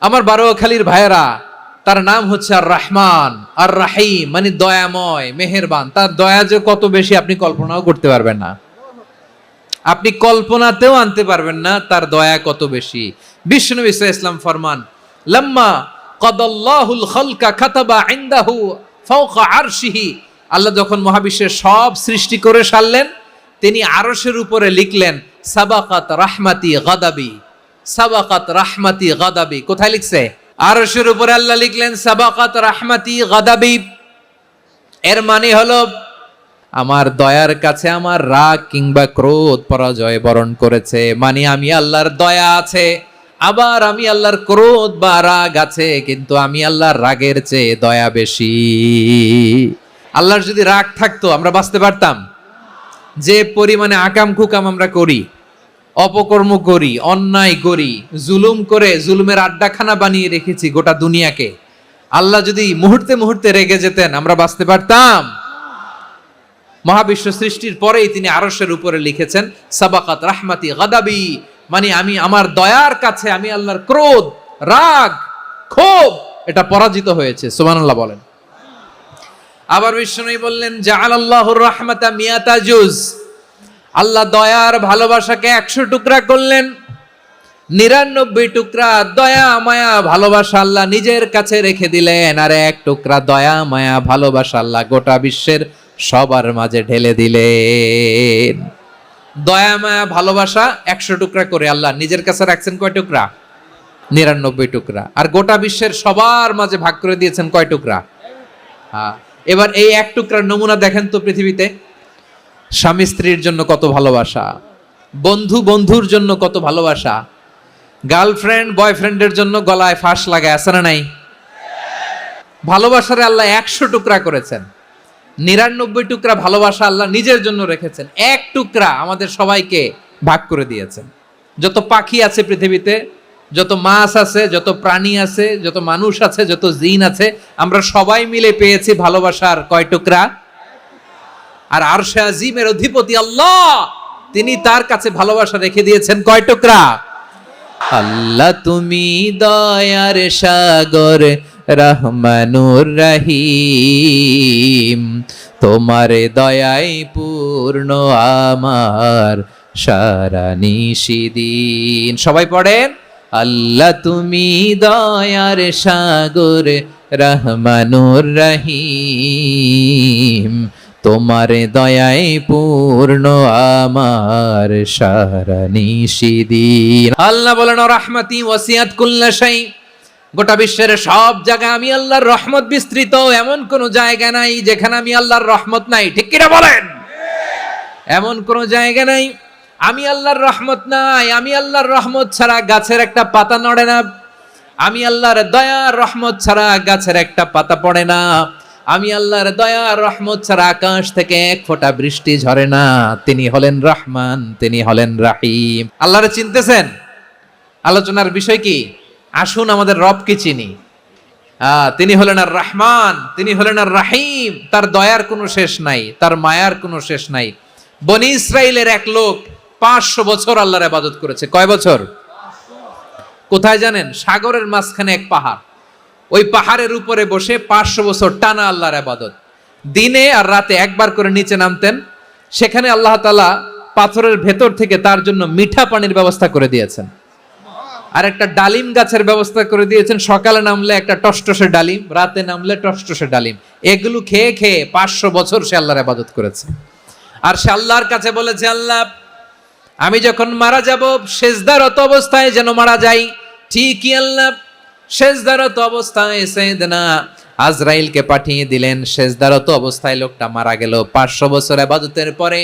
আমার বারোয়াখালীর ভাইয়েরা, তার নাম হচ্ছে আর রহমান আর রাহিম, মানে দয়াময় মেহেরবান। তার দয়া যে কত বেশি আপনি কল্পনাও করতে পারবেন না, আপনি কল্পনাতেও আনতে পারবেন না তার দয়া কত বেশি। বিশ্বনবী সাল্লাল্লাহু আলাইহি ওয়াসাল্লাম ফরমান, লাম্মা কাদাল্লাহুল খালকা কাতাবা ইনদাহু ফাওকা আরশিহি। আল্লাহ যখন মহাবিশ্বের সব সৃষ্টি করে সারলেন, তিনি আরশের উপরে লিখলেন সাবাকাত রাহমাতি গাদাবি, সাবাকাত রাহমাতি গাদাবি। কোথায় লিখছে? আরশের উপরে আল্লাহ লিখলেন সাবাকাত রাহমাতি গাদাবি। এর মানে হলো আমার দয়ার কাছে আমার রাগ কিংবা ক্রোধ পরাজয় বরণ করেছে। মানে আমি আল্লাহর দয়া আছে, আবার আমি আল্লাহর ক্রোধ বা রাগ আছে, কিন্তু আমি আল্লাহর রাগের চেয়ে দয়া বেশি। আল্লাহর যদি রাগ থাকতো আমরা বাঁচতে পারতাম? যে পরিমাণে আকাম কুকাম আমরা করি, অপকর্ম করি, অন্যায় করি, জুলুম করে জুলুমের আড্ডাখানা বানিয়ে রেখেছি গোটা দুনিয়াকে, আল্লাহ যদি মুহূর্তে মুহূর্তে রেগে যেতেন আমরা বাঁচতে পারতাম? মহাবিশ্ব সৃষ্টির পরেই তিনি আরশের উপরে লিখেছেন সাবাকাত রাহমাতি গাদাবি, মানে আমি আমার দয়ার কাছে আমি আল্লাহর ক্রোধ, রাগ, ক্ষোভ এটা পরাজিত হয়েছে। সুবহানাল্লাহ বলেন। আবার বিষ্ণু বললেন জাআলাল্লাহুর রাহমাতা মিয়াতা জুজ। আল্লাহ দয়ার ভালোবাসাকে 100 টুকরা করলেন, 99 টুকরা দয়া মায়া ভালোবাসা আল্লাহ নিজের কাছে রেখে দিলেন, আর 1 টুকরা দয়া মায়া ভালোবাসা আল্লাহ গোটা বিশ্বের সবার মাঝে ঢেলে দিলেন। দয়া মায়া ভালোবাসা 100 টুকরা করে আল্লাহ নিজের কাছে রাখছেন কয় টুকরা? 99 টুকরা। আর গোটা বিশ্বের সবার মাঝে ভাগ করে দিয়েছেন কয় টুকরা? হ্যাঁ। এবার এই 1 টুকরার নমুনা দেখেন তো পৃথিবীতে। স্বামী স্ত্রীর জন্য কত ভালোবাসা, বন্ধু বন্ধুর জন্য কত ভালোবাসা, গার্লফ্রেন্ড বয়ফ্রেন্ডের জন্য গলায় ফাঁস লাগায়, আছে না নাই? ভালোবাসারে আল্লাহ 100 টুকরা করেছেন, 99 টুকরা ভালোবাসা আল্লাহ নিজের জন্য রেখেছেন, 1 টুকরা আমাদের সবাইকে ভাগ করে দিয়েছেন। যত পাখি আছে পৃথিবীতে, যত মাছ আছে, যত প্রাণী আছে, যত মানুষ আছে, যত জিন আছে, আমরা সবাই মিলে পেয়েছি ভালোবাসার কয় টুকরা? আর আরশে আজিমের অধিপতি আল্লাহ তিনি তার কাছে ভালোবাসা রেখে দিয়েছেন কয় টুকরা? আল্লাহ তুমি দয়ার সাগর রহমানুর রহিম, তোমার দয়ায় পূর্ণ আমার সারা নিশিদিন। সবাই পড়েন আল্লাহ তুমি দয়ার সাগর রহমানুর রহিম, তোমার দয়ায় পূর্ণ আমার সারা নিশিদিন। আল্লাহ বলেন রাহমাতি ওয়াসিয়াত কুল্লা শাই, গোটা বিশ্বের সব জায়গায় আমি আল্লাহর রহমত বিস্তৃত, এমন কোন জায়গা নাই যেখানে আমি আল্লাহর রহমত নাই। ঠিক কিনা বলেন? এমন কোন জায়গা নাই আমি আল্লাহর রহমত নাই। আমি আল্লাহর রহমত ছাড়া গাছের একটা পাতা নড়ে না, আমি আল্লাহর দয়ার রহমত ছাড়া গাছের একটা পাতা পড়ে না, আমি আল্লাহর দয়ার রহমত ছাড়া আকাশ থেকে 1 ফোঁটা বৃষ্টি ঝরে না। তিনি হলেন রহমান, তিনি হলেন রাহিম। আল্লাহরে চিনতেছেন? আলোচনার বিষয় কি? আসুন আমাদের রবকে চিনি। তিনি হলেন আর রহমান, তিনি হলেন আর রাহিম। তার দয়ার কোনো শেষ নাই, তার মায়ার কোনো শেষ নাই। বনি ইসরাইলের এক লোক 500 বছর আল্লাহর ইবাদত করেছে। কয় বছর? কোথায় জানেন? সাগরের মাঝখানে এক পাহাড়, ওই পাহাড়ের উপরে বসে 500 বছর টানা আল্লাহর ইবাদত। দিনে আর রাতে একবার করে নিচে নামতেন। সেখানে আল্লাহ তাআলা পাথরের ভেতর থেকে তার জন্য মিঠা পানির ব্যবস্থা করে দিয়েছেন, আর একটা ডালিম গাছের ব্যবস্থা করে দিয়েছেন। সকালে নামলে একটা টসটসে ডালিম, রাতে নামলে টসটসে ডালিম। এগুলো খেয়ে খেয়ে 500 বছর সে আল্লাহর ইবাদত করেছে। আর সে আল্লাহর কাছে বলেছে, আল্লাহ আমি যখন মারা যাব সেজদারত অবস্থায় যেন মারা যাই। ঠিকই আল্লাহ সেজদারত অবস্থায় সাইয়েদনা আজরাইলকে পাঠিয়ে দিলেন। সেজদারত অবস্থায় লোকটা মারা গেল। 500 বছর ইবাদতের পরে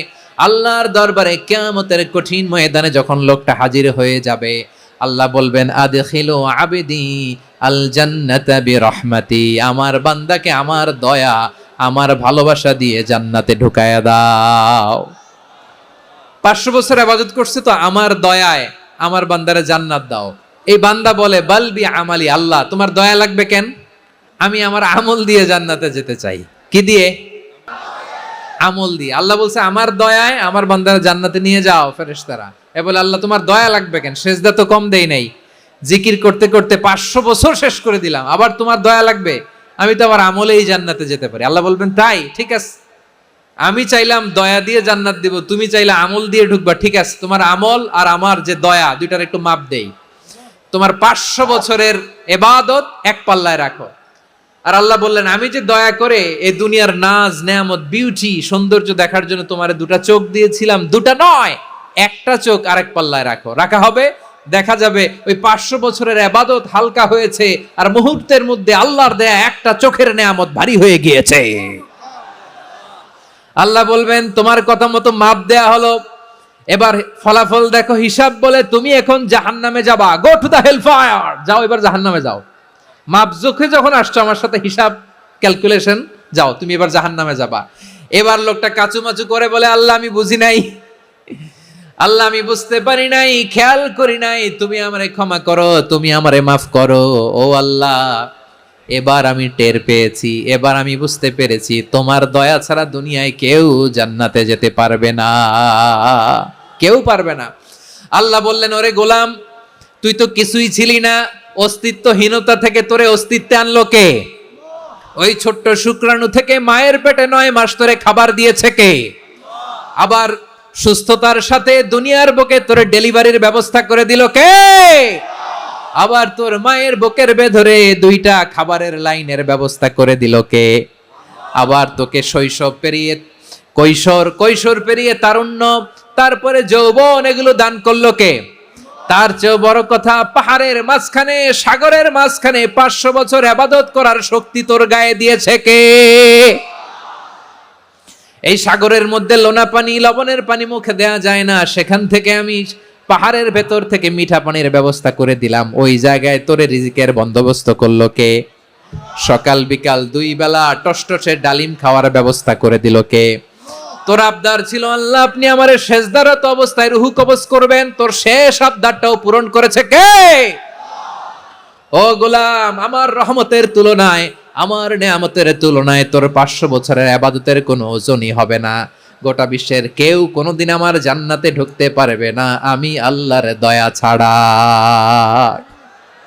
আল্লাহর দরবারে কিয়ামতের কঠিন ময়দানে যখন লোকটা হাজির হয়ে যাবে, আল্লাহ বলবেন আদখিলু আবদি আল জান্নাতা বিরহমাতি, আমার বান্দাকে আমার দয়া, আমার ভালোবাসা দিয়ে জান্নাতে ঢুকায়া দাও। 500 বছর ইবাদত করছে তো আমার দয়ায় আমার বান্দারে জান্নাত দাও। এই বান্দা বলে বালবি আমালি, আল্লাহ তোমার দয়া লাগবে কেন? আমি আমার আমল দিয়ে জান্নাতে যেতে চাই। কি দিয়ে? আমল দিয়ে। আল্লাহ বলছে আমার দয়ায় আমার বান্দারে জান্নাতে নিয়ে যাও ফেরেশতারা। এ বলে আল্লাহ তোমার দয়া লাগবে কেন? সেজদা তো কম দেই নাই, জিকির করতে করতে 500 বছর শেষ করে দিলাম, আবার তোমার দয়া লাগবে? আমি তো আমার আমলেই জান্নাতে যেতে পারি। আল্লাহ বলবেন তাই, ঠিক আছে, আমি চাইলাম দয়া দিয়ে জান্নাত দিব, তুমি চাইলে আমল দিয়ে ঢুকবা, ঠিক আছে, তোমার আমল আর আমার যে দয়া দুইটার একটু মাপ দেই। তোমার 500 বছরের ইবাদত এক পাল্লায় রাখো। আর আল্লাহ বললেন আমি যে দয়া করে এই দুনিয়ার নাজ নেয়ামত বিউটি সৌন্দর্য দেখার জন্য তোমারে দুটা চোখ দিয়েছিলাম, দুটা নয় একটা চোখ আরেক পাল্লায় রাখো। রাখা হবে, দেখা যাবে ওই 500 বছরের ইবাদত হালকা হয়েছে, আর মুহূর্তের মধ্যে আল্লাহর দেয়া একটা চোখের নেয়ামত ভারী হয়ে গিয়েছে। আল্লাহ বলবেন তোমার কথা মতো মাপ দেয়া হলো, এবার ফলাফল দেখো, হিসাব বলে তুমি এখন জাহান্নামে যাবা। Go to the hell fire, যাও এবার জাহান্নামে যাও। মাপ জোখে যখন আসছো আমার সাথে হিসাব ক্যালকুলেশন, যাও তুমি এবার জাহান্নামে যাবা। এবার লোকটা কাচুমাচু করে বলে আল্লাহ আমি বুঝি নাই, আল্লাহ আমি বুঝতে পারি নাই, খেয়াল করি নাই, তুমি আমারে ক্ষমা করো, তুমি আমারে মাফ করো। ও আল্লাহ এবার আমি টের পেয়েছি, এবার আমি বুঝতে পেরেছি তোমার দয়া ছাড়া দুনিয়ায় কেউ জান্নাতে যেতে পারবে না, কেউ পারবে না। আল্লাহ বললেন ওরে গোলাম তুই তো কিছুই ছিলি না, অস্তিত্বহীনতা থেকে তোরে অস্তিত্বে আনলো কে? ওই ছোট্ট শুক্রাণু থেকে মায়ের পেটে 9 মাস ধরে খাবার দিয়েছে কে? আবার সুস্থতার সাথে দুনিয়ার বুকে তোরে ডেলিভারির ব্যবস্থা করে দিল কে? আবার তোর মায়ের বুকের ভেতরে 2টা খাবারের লাইনের ব্যবস্থা করে দিল কে? আবার তোকে শৈশব পেরিয়ে কৈশোর, কৈশোর পেরিয়ে তারুণ্য, তারপরে যৌবন, এগুলো দান করলো কে? তার চেয়েও বড় কথা, পাহাড়ের মাঝখানে সাগরের মাঝখানে 500 বছর ইবাদত করার শক্তি তোর গায়ে দিয়েছে কে? এই সাগরের মধ্যে লোনা পানি, লবণের পানি মুখে দেয়া যায় না, সেখান থেকে আমি পাহাড়ের ভেতর থেকে মিঠা পানির ব্যবস্থা করে দিলাম। ওই জায়গায় তোরে রিজিকের বন্দোবস্ত করলো কে? সকাল বিকাল 2 বেলা টসটসে ডালিম খাওয়ার ব্যবস্থা করে দিল কে? তোর আবদার ছিল আল্লাহ আপনি আমারে সেজদারত অবস্থায় রুহু কবজ করবেন, তোর শেষ আবদারটাও পূরণ করেছে কে? ও গোলাম আমার রহমতের তুলনায়, আমার নেয়ামতের তুলনায় তোর 500 বছরের ইবাদতের কোনো ওজনই হবে না। গোটা বিশ্বের কেউ কোনোদিন আমার জান্নাতে ঢুকতে পারবে না আমি আল্লাহর দয়া ছাড়া।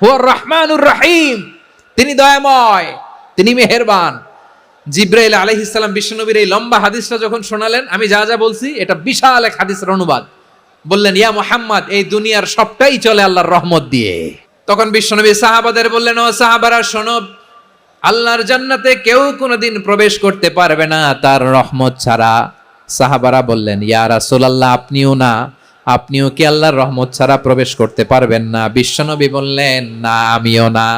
হুয়া রহমানুর রহিম, তিনি দয়াময়, তিনি মেহেরবান। জিব্রাইল আলাইহিস সালাম বিশ্বনবীর এই লম্বা হাদিসটা যখন শোনালেন, আমি যা যা বলছি এটা বিশাল এক হাদিসের অনুবাদ, বললেন ইয়া মুহাম্মদ এই দুনিয়ার সবটাই চলে আল্লাহর রহমত দিয়ে। তখন বিশ্বনবী সাহাবাদের বললেন ও সাহাবারা শোনো, আল্লাহর জান্নাতে কেউ কোনোদিন প্রবেশ করতে পারবে না তার রহমত ছাড়া। সাহাবারা বললেন ইয়া রাসূলুল্লাহ আপনিও না, আপনিও কি আল্লাহর রহমত ছাড়া প্রবেশ করতে পারবেন না? বিশ্বনবী বললেন না আমিও না,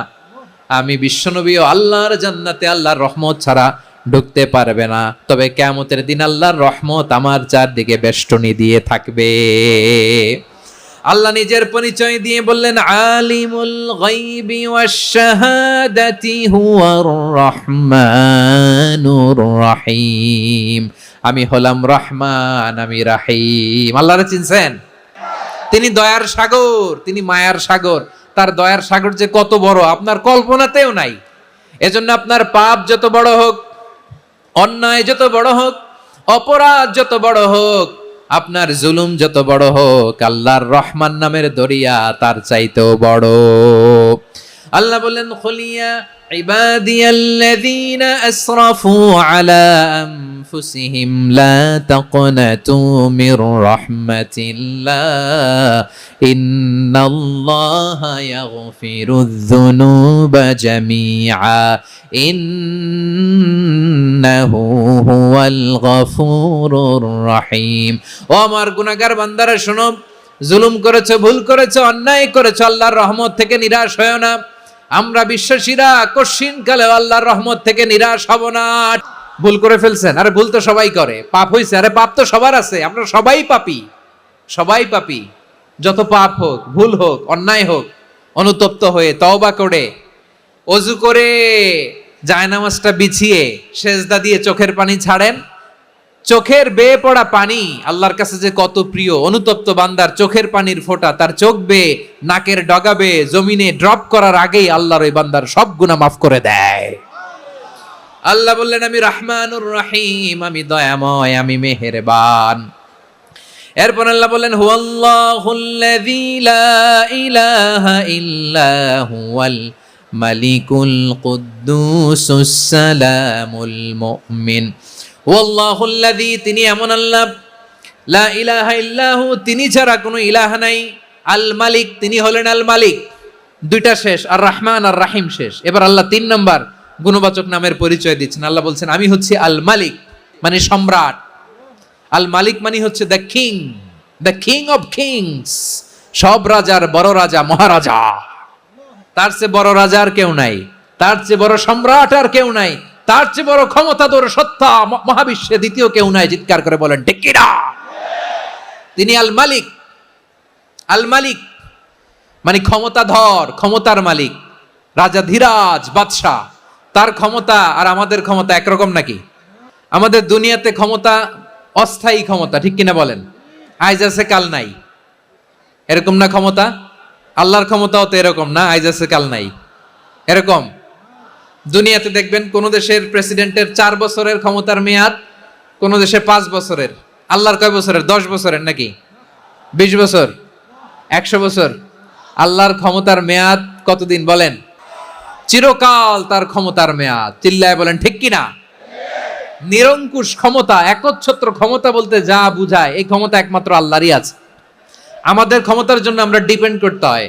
আমি বিশ্বনবীও আল্লাহর জান্নাতে আল্লাহর রহমত ছাড়া ঢুকতে পারবে না, তবে কিয়ামতের দিন আল্লাহর রহমত আমার চারদিকে বেষ্টনী দিয়ে থাকবে। আল্লাহ নিজের পরিচয় দিয়ে বললেন আলিমুল গায়বি ওয়াশ শাহাদাতি হুয়ার রহমানুর রহিম, আমি হলাম রহমান, আমি রাহিম। আল্লাহরে চিনছেন? তিনি দয়ার সাগর, তিনি মায়ার সাগর। তার দয়ার সাগর যে কত বড় আপনার কল্পনাতেও নাই। এজন্য আপনার পাপ যত বড় হোক, অন্যায় যত বড় হোক, অপরাধ যত বড় হোক, আপনার জুলুম যত বড় হোক, আল্লাহর রহমান নামের দরিয়া তার চাইতেও বড়। আল্লাহ বলেন, খুলিয়া ইবাদিয়াল্লাযীনা আসরাফু আলা আনফুসিহিম লা তাকনাতু মির রাহমাতিল্লাহ ইন্নাল্লাহা ইয়াগফিরুয যুনুবা জামিআ ইন্নাহু হুয়াল গফুরুর রহিম। ও আমার গুনাহগার বান্দারা শোনো, জুলুম করেছো, ভুল করেছো, অন্যায় করেছো, আল্লাহর রহমত থেকে নিরাশ হয়ো না। আমরা বিশ্বাসীরা কশিনকালে আল্লাহর রহমত থেকে নিরাশ হব না। ভুল করে ফেলছেন, আরে ভুল তো সবাই করে। পাপ হইছে, আরে পাপ তো সবার আছে, আমরা সবাই পাপী, সবাই পাপী। যত পাপ হোক, ভুল হোক, অন্যায় হোক, অনুতপ্ত হয়ে তওবা করে, ওযু করে, জায়নামাজটা বিছিয়ে সেজদা দিয়ে চোখের পানি ছাড়েন। চোখের বেয়ে পড়া পানি আল্লাহর কাছে যে কত প্রিয়। অনুতপ্ত বান্দার চোখের পানির ফোঁটা তার চোখ বেয়ে, নাকের ডগা বেয়ে জমিনে ড্রপ করার আগেই আল্লাহর ওই বান্দার সব গুনাহ মাফ করে দেয়। আল্লাহ বললেন, আমি রহমানুর রহিম, আমি দয়াময়, আমি মেহেরবান। এরপর আল্লাহ বললেন, হুয়াল্লাহুল্লাযী লা ইলাহা ইল্লা হুয়াল মালিকুল কুদ্দুসুস সালামুল মুমিন। ওয়াল্লাহুল্লাযী, তিনি এমন আল্লাহ, লা ইলাহা ইল্লাহু, তিনি ছাড়া কোনো ইলাহ নাই। আল মালিক, তিনি হলেন আল মালিক। দুইটা শেষ, আর রহমান আর রাহিম শেষ। এবার আল্লাহ 3 নম্বর গুণবাচক নামের পরিচয় দিচ্ছেন। আল্লাহ বলছেন, আমি হচ্ছি আল মালিক, মানে সম্রাট। আল মালিক মানে হচ্ছে the king, the king of kings, সব রাজার বড় রাজা, মহারাজা। তার চেয়ে বড় রাজা আর কেউ নাই, তার চেয়ে বড় সম্রাট আর কেউ নাই, তার চেয়ে বড় ক্ষমতাধর সত্তা মহাবিশ্বে দ্বিতীয় কেউ নাই। চিৎকার করে বলেন ঠিক কিনা? তিনি আল মালিক। আল মালিক মানে ক্ষমতাধর, ক্ষমতার মালিক, রাজা ধীরাজ বাদশাহ। তার ক্ষমতা আর আমাদের ক্ষমতা একরকম নাকি? আমাদের দুনিয়াতে ক্ষমতা অস্থায়ী ক্ষমতা, ঠিক কিনা বলেন? আইজ আছে কাল নাই, এরকম না ক্ষমতা? আল্লাহর ক্ষমতাও তো এরকম না, আইজ আছে কাল নাই এরকম। দুনিয়াতে দেখবেন কোন দেশের প্রেসিডেন্টের 4 বছরের ক্ষমতার মেয়াদ, কোন দেশে 5 বছরের। আল্লাহর কয় বছরের? 10 বছরের নাকি 20 বছর, 100 বছর? আল্লাহর ক্ষমতার মেয়াদ কতদিন বলেন? চিরকাল তার ক্ষমতার মেয়াদ। চিল্লায় বলেন ঠিক কিনা? নিরঙ্কুশ ক্ষমতা, একচ্ছত্র ক্ষমতা বলতে যা বুঝায়, এই ক্ষমতা একমাত্র আল্লাহরই আছে। আমাদের ক্ষমতার জন্য আমরা ডিপেন্ড করতে হয়,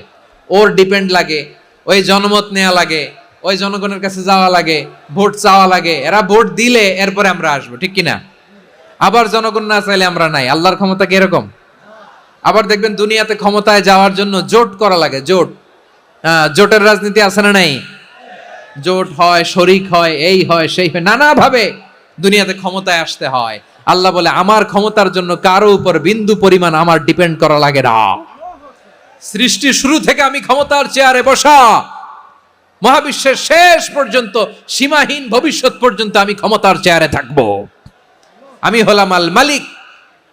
ওর ডিপেন্ড লাগে, ওই জনমত নেওয়া লাগে, ওই জনগণের কাছে যাওয়া লাগে, ভোট চাওয়া লাগে। এরা ভোট দিলে এরপরে আমরা আসবো, ঠিক কিনা? আবার জনগণ না চাইলে আমরা নাই। আল্লাহর ক্ষমতা কি এরকম? আবার দেখবেন দুনিয়াতে ক্ষমতায় যাওয়ার জন্য জোট করা লাগে, জোট। জোটের রাজনীতি আছে না নাই? জোট হয়, শরিক হয়, এই হয়, সেই হয়, নানাভাবে দুনিয়াতে ক্ষমতায় আসতে হয়। আল্লাহ বলে, আমার ক্ষমতার জন্য কারো উপর বিন্দু পরিমাণ আমার ডিপেন্ড করা লাগে না। সৃষ্টি শুরু থেকে আমি ক্ষমতার চেয়ারে বসা, মহাবিশ্বের শেষ পর্যন্ত, সীমাহীন ভবিষ্যৎ পর্যন্ত আমি ক্ষমতার চেয়ারে থাকব। আমি হলাম আল মালিক।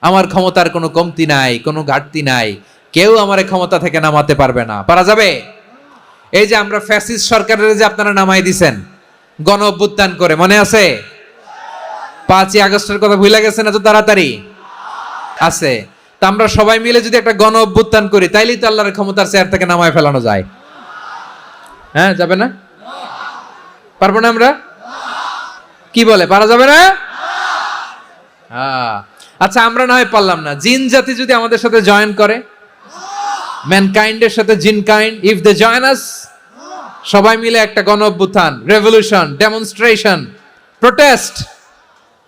আমার ক্ষমতার কোনো কমতি নাই, কোনো ঘাটতি নাই। কেউ আমার ক্ষমতা থেকে নামাতে পারবে না। পারা যাবে? এই যে আমরা ফ্যাসিস্ট সরকারের যে আপনারা নামাই দিছেন গণ অভ্যুত্থান করে, মনে আছে? 5ই আগস্টের কথা ভুলে গেছেন এত তাড়াতাড়ি? আছে। তা আমরা সবাই মিলে যদি একটা গণ অভ্যুত্থান করি, তাইলেই তো আল্লাহর ক্ষমতার চেয়ার থেকে নামায় ফেলানো যায়। হ্যাঁ, যাবে না? পারবো না আমরা? কি বলে, পারা যাবে না? আচ্ছা, আমরা না হয় পারলাম না, জিন জাতি যদি আমাদের সাথে জয়েন করে, ম্যানকাইন্ডের সাথে জিনকাইন্ড, ইফ দে জয়েন আস, সবাই মিলে একটা গণ অভ্যুত্থান, রেভলিউশন, ডেমনস্ট্রেশন, প্রোটেস্ট,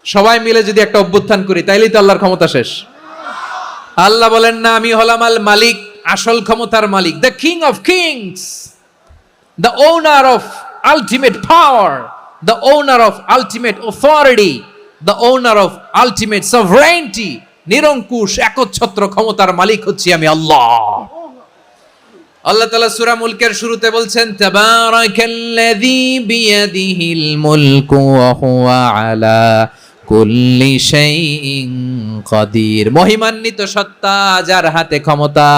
সবাই মিলে যদি একটা অভ্যুত্থান করি, তাইলেই তো আল্লাহর ক্ষমতা শেষ। আল্লাহ বলেন না, আমি হলাম আল মালিক, আসল ক্ষমতার মালিক, the king of kings, the owner of ultimate power, the owner of ultimate authority, the owner of ultimate sovereignty, নিরঙ্কুশ একচ্ছত্র ক্ষমতার মালিক হচ্ছি আমি আল্লাহ। আল্লাহ তাআলা সূরা মুলকের শুরুতে বলছেন, তাবারাকাল্লাযী বিয়াদিহিল মুলকু ওয়া হুয়া আলা কুল্লি শাইইন কাদির। মহিমান্বিত সত্তা, যার হাতে ক্ষমতা,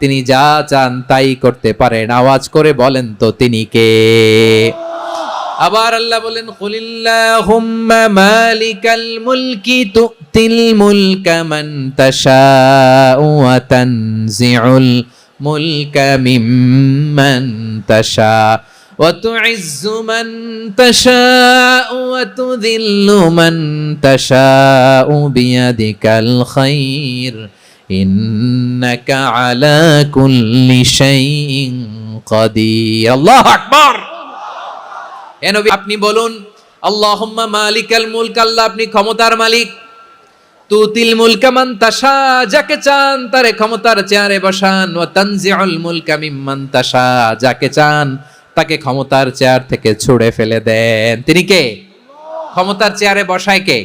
তিনি যা চান তাই করতে পারেন। আওয়াজ করে বলেন তো তিনি কে? আবার আল্লাহ বলেন, কুলিল্লাহুম্মা মালিকাল মুলকি তুতিল মুলকা মান তাশাউ ওয়া তানজিউল মুলকা মিম্মান তাশা ওয়া তুইজ্জু মান তাশাউ ওয়া তুযিল্লু মান তাশাউ বিয়াদিকাল খায়র ইন্নাকা আলা কুল্লি শাইইন কাদির। আল্লাহু আকবার। এ নবী, আপনি বলুন, আল্লাহুম্মা মালিকাল মুলক, আল্লাহ আপনি ক্ষমতার মালিক। তুতিল মুলকা মান তাশা, যাকে চান তারে ক্ষমতার চেয়ারে বসান। ওয়া তানজিউল মুলকা মিম্মান তাশা, যাকে চান তাকে ক্ষমতার চেয়ার থেকে ছুঁড়ে ফেলে দেন। তিনি কে? ক্ষমতার চেয়ারে বসায় কে?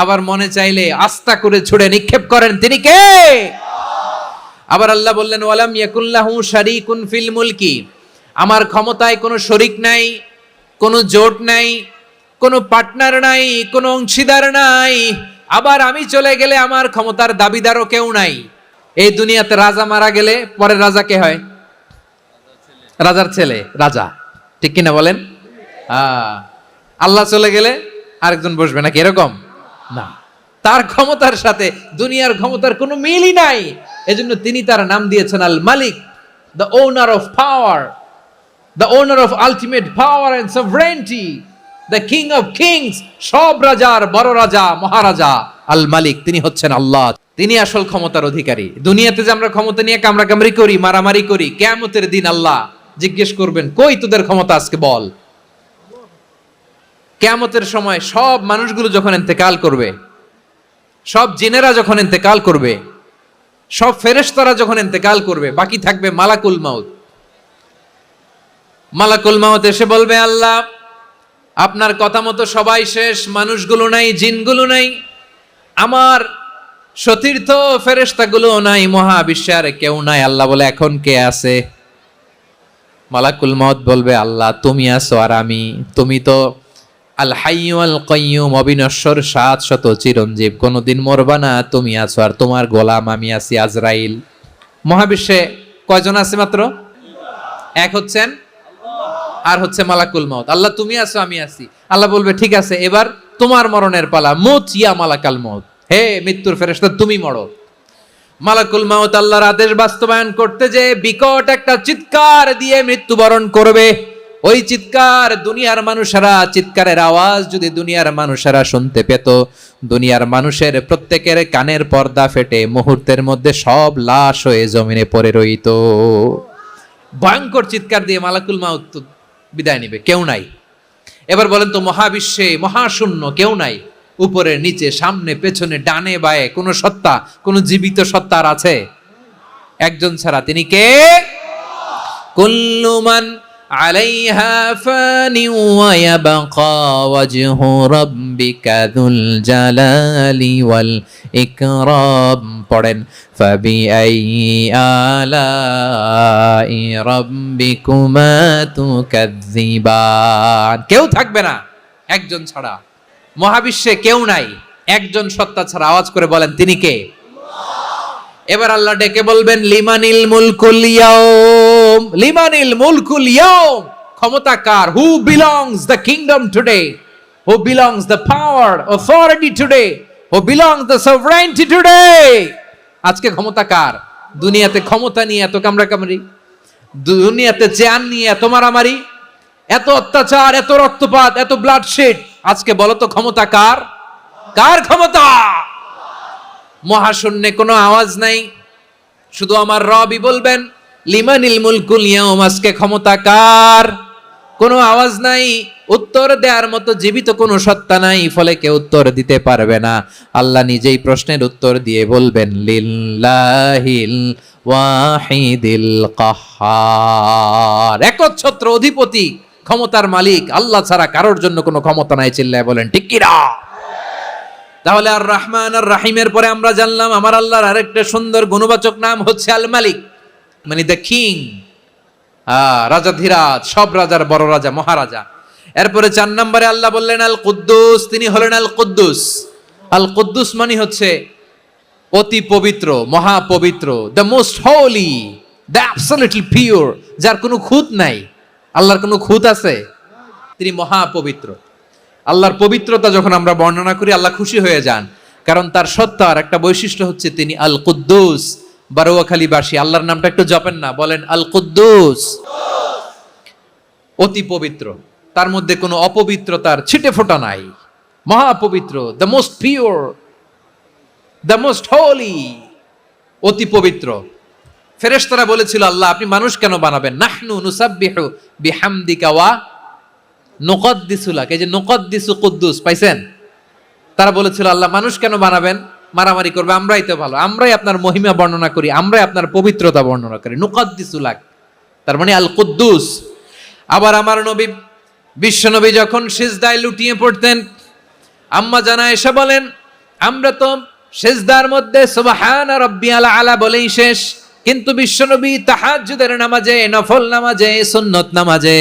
আবার মনে চাইলে আস্থা করে ছুঁড়ে নিক্ষেপ করেন। তিনি কে? আবার আল্লাহ বললেন, ওয়ালাম ইয়াকুল্লাহু শারীকুন ফিল মুলকি, আমার ক্ষমতায় কোনো শরীক নাই, কোনো জোট নাই, কোনো পার্টনার নাই, কোনো অংশীদার নাই। আবার আমি চলে গেলে আমার ক্ষমতার দাবিদারও কেউ নাই। এই দুনিয়াতে রাজা মারা গেলে পরের রাজা কে হয়? রাজার ছেলে রাজা, ঠিক কিনা বলেন? আল্লাহ চলে গেলে আরেকজন বসবে নাকি? এরকম না, তার ক্ষমতার সাথে দুনিয়ার ক্ষমতার কোনো মিলই নাই। এজন্য তিনি তার নাম দিয়েছেন আল মালিক, the owner of power, the owner of ultimate power and sovereignty, the king of kings, সব রাজার বড় রাজা, মহারাজা আল মালিক, তিনি হচ্ছেন আল্লাহ। তিনি আসল ক্ষমতার অধিকারী। দুনিয়াতে যে আমরা ক্ষমতা নিয়ে কামড়াকামড়ি করি, মারামারি করি, কিয়ামতের দিন আল্লাহ জিজ্ঞেস করবেন, কই তোদের ক্ষমতা আজকে বল। কিয়ামতের সময় সব মানুষগুলো যখন ইন্তেকাল করবে, সব জিনেরা যখন ইন্তেকাল করবে, সব ফেরেশতারা যখন ইন্তেকাল করবে, বাকি থাকবে মালাকুল মাউত। মালাকুল মাউত এসে বলবে, আল্লাহ আপনার কথা মতো সবাই শেষ, মানুষগুলো নাই, জিনগুলো নাই, আমার সতীর্থ ফেরেশতাগুলো নাই, মহাবিশ্বে আর কেউ নাই। আল্লাহ বলে, এখন কে আছে? মালাকুল মাউত বলবে, আল্লাহ তুমি আছো আর আমি। তুমি তো আল হাইয়্যু আল কাইয়্যুম, অবিনশ্বর, শাশ্বত, চিরঞ্জীব, কোনোদিন মরবা না, তুমি আছো, আর তোমার গোলাম আমি আছি আজরাইল। মহাবিশ্বে কয়জন আছে? মাত্র এক হচ্ছেন, আর হচ্ছে মালাকুল মাউত। আল্লাহ তুমি আছো আমি আছি। আল্লাহ বলবে, ঠিক আছে, এবার তোমার মরণের পালা, মুত ইয়া মালাকাল মাউত, হে মৃত্যুর ফেরেশতা তুমি মরো। মালাকুল মাউত আল্লাহর আদেশ বাস্তবায়ন করতে যে বিকট একটা চিৎকার দিয়ে মৃত্যুবরণ করবে। ওই চিৎকার দুনিয়ার মানুষেরা, চিৎকারের আওয়াজ যদি দুনিয়ার মানুষেরা শুনতে পেত, দুনিয়ার মানুষের প্রত্যেকের কানের পর্দা ফেটে মুহূর্তের মধ্যে সব লাশ হয়ে জমিনে পড়ে রইত। ভয়ঙ্কর চিৎকার দিয়ে মালাকুল মাউত বিদায় নিবে, কেউ নাই। এবার বলেন তো, মহাবিশ্বে মহাশূন্য, কেউ নাই, উপরে নিচে, সামনে পেছনে, ডানে বায়ে কোন সত্তা, কোন জীবিত সত্তার আছে? একজন ছাড়া। তিনি কে? কুল্লু মান আলাইহা ফানি ওয়া ইয়াবকা ওয়াজহু রাব্বিকা যুল জালালি ওয়াল ইকরাম। পড়েন, ফাবিআইয়ি আলাই রাব্বিকুমা তুকাযযিবান। কেউ থাকবে না একজন ছাড়া, মহাবিশ্বে কেউ নাই, একজন সত্তা ছাড়া। আওয়াজ করে বলেন, তিনি কে? এবার আল্লাহ ডেকে বলবেন, লিমানিল মুলকুল ইয়াউম, লিমানিল মুলকুল ইয়াউম, ক্ষমতা কার? Who belongs the kingdom today, who belongs the power, authority today, who belongs the sovereignty today. আজকে ক্ষমতা কার? দুনিয়াতে ক্ষমতা নিয়ে এত কামড়াকামড়ি, দুনিয়াতে জান নিয়ে এত মারামারি, এত অত্যাচার, এত রক্তপাত, এত ব্লাডশেড, আজকে বলো তো ক্ষমতা কার? কার ক্ষমতা? মহাশূন্যে কোনো আওয়াজ নাই, শুধু আমার রবই বলবেন, লিমানিল মুলকুল ইয়াউম, আজকে ক্ষমতা কার? কোনো আওয়াজ নাই, উত্তর দেওয়ার মতো জীবিত কোনো সত্তা নাই, ফলে কেউ উত্তর দিতে পারবে না। আল্লাহ নিজেই প্রশ্নের উত্তর দিয়ে বলবেন, লিল্লাহিল ওয়াহিদিল কাহ্হার, একচ্ছত্র অধিপতি, ক্ষমতার মালিক আল্লাহ ছাড়া কারোর জন্য কোনো ক্ষমতা নাই। চিল্লায় বলেন ঠিক কিনা? তাহলে আর রহমান আর রাহিমের পরে আমরা জানলাম আমার আল্লাহর আরেকটা সুন্দর গুণবাচক নাম হচ্ছে আল মালিক, মানে দ্য কিং, রাজাধিরাজ, সব রাজার বড় রাজা, মহারাজা। এরপরে 4 নম্বরে আল্লাহ বললেন আল কুদ্দুস, তিনি হলেন আল কুদ্দুস। আল কুদ্দুস মানে হচ্ছে অতি পবিত্র, মহা পবিত্র, the most Holi, the absolutely pure, যার কোনো খুঁত নাই। আল্লাহর কোনো খুঁত আছে? তিনি মহা পবিত্র। আল্লাহর পবিত্রতা যখন আমরা বর্ণনা করি আল্লাহ খুশি হয়ে যান, কারণ তার সত্তার একটা বৈশিষ্ট্য হচ্ছে তিনি আল কুদ্দুস। বারোয়াখালীবাসী আল্লাহর নামটা একটু জপেন না, বলেন আল কুদ্দুস। অতি পবিত্র, তার মধ্যে কোনো অপবিত্রতার ছিটে ফোঁটা নাই, মহাপবিত্র, the most pure, the most holy, অতি পবিত্র। ফেরেশতারা বলেছিল আল্লাহ আপনি মানুষ কেন বানাবেন? নাহনু নুসাব্বিহু বিহামদিকা ওয়া নুকদ্দিসু লাক। এই যে নুকদ্দিসু কুদ্দুস পাইছেন? তারা বলেছিল আল্লাহ মানুষ কেন বানাবেন, মারামারি করবে, আমরাই তো ভালো, আমরাই আপনার মহিমা বর্ণনা করি, আমরাই আপনার পবিত্রতা বর্ণনা করি। নুকদ্দিসু লাক তার মানে আল কুদ্দুস। আবার আমার নবী বিশ্ব নবী যখন সিজদায় লুটিয়ে পড়তেন, আম্মা জানা এসে বলেন আমরা তো সিজদার মধ্যে সুবহান রাব্বিয়াল আলা বলেই শেষ, কিন্তু বিশ্বনবী তাহাজ্জুদের নামাজে, নফল নামাজে, সুন্নত নামাজে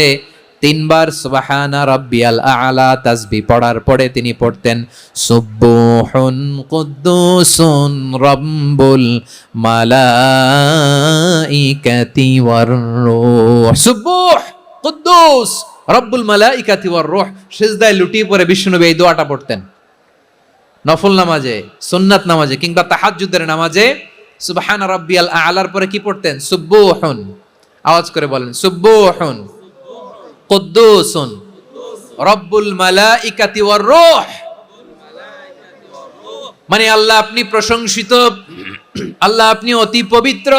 3 বার সুবহান রাব্বিয়াল আলা তাসবিহ পড়ার পরে তিনি পড়তেন সুবহুন কুদ্দুসুন রাব্বুল মালাইকাতি ওয়ার রূহ। সুবহ কুদ্দুস রব্বুল মালাইকাতি ওয়ার রূহ। সিজদায় লুটিয়ে পড়ে বিশ্বনবী এই দোয়াটা পড়তেন। নফল নামাজে, সুন্নাত নামাজে কিংবা তাহাজ্জুদের নামাজে সুবহান রাব্বিয়াল আলার পরে কি পড়তেন? সুবহুন। আওয়াজ করে বলেন সুবহুন কুদ্দুসুন রব্বুল মালাইকাতি ওয়ার রূহ। মানে আল্লাহ আপনি প্রশংসিত, আল্লাহ আপনি অতি পবিত্র,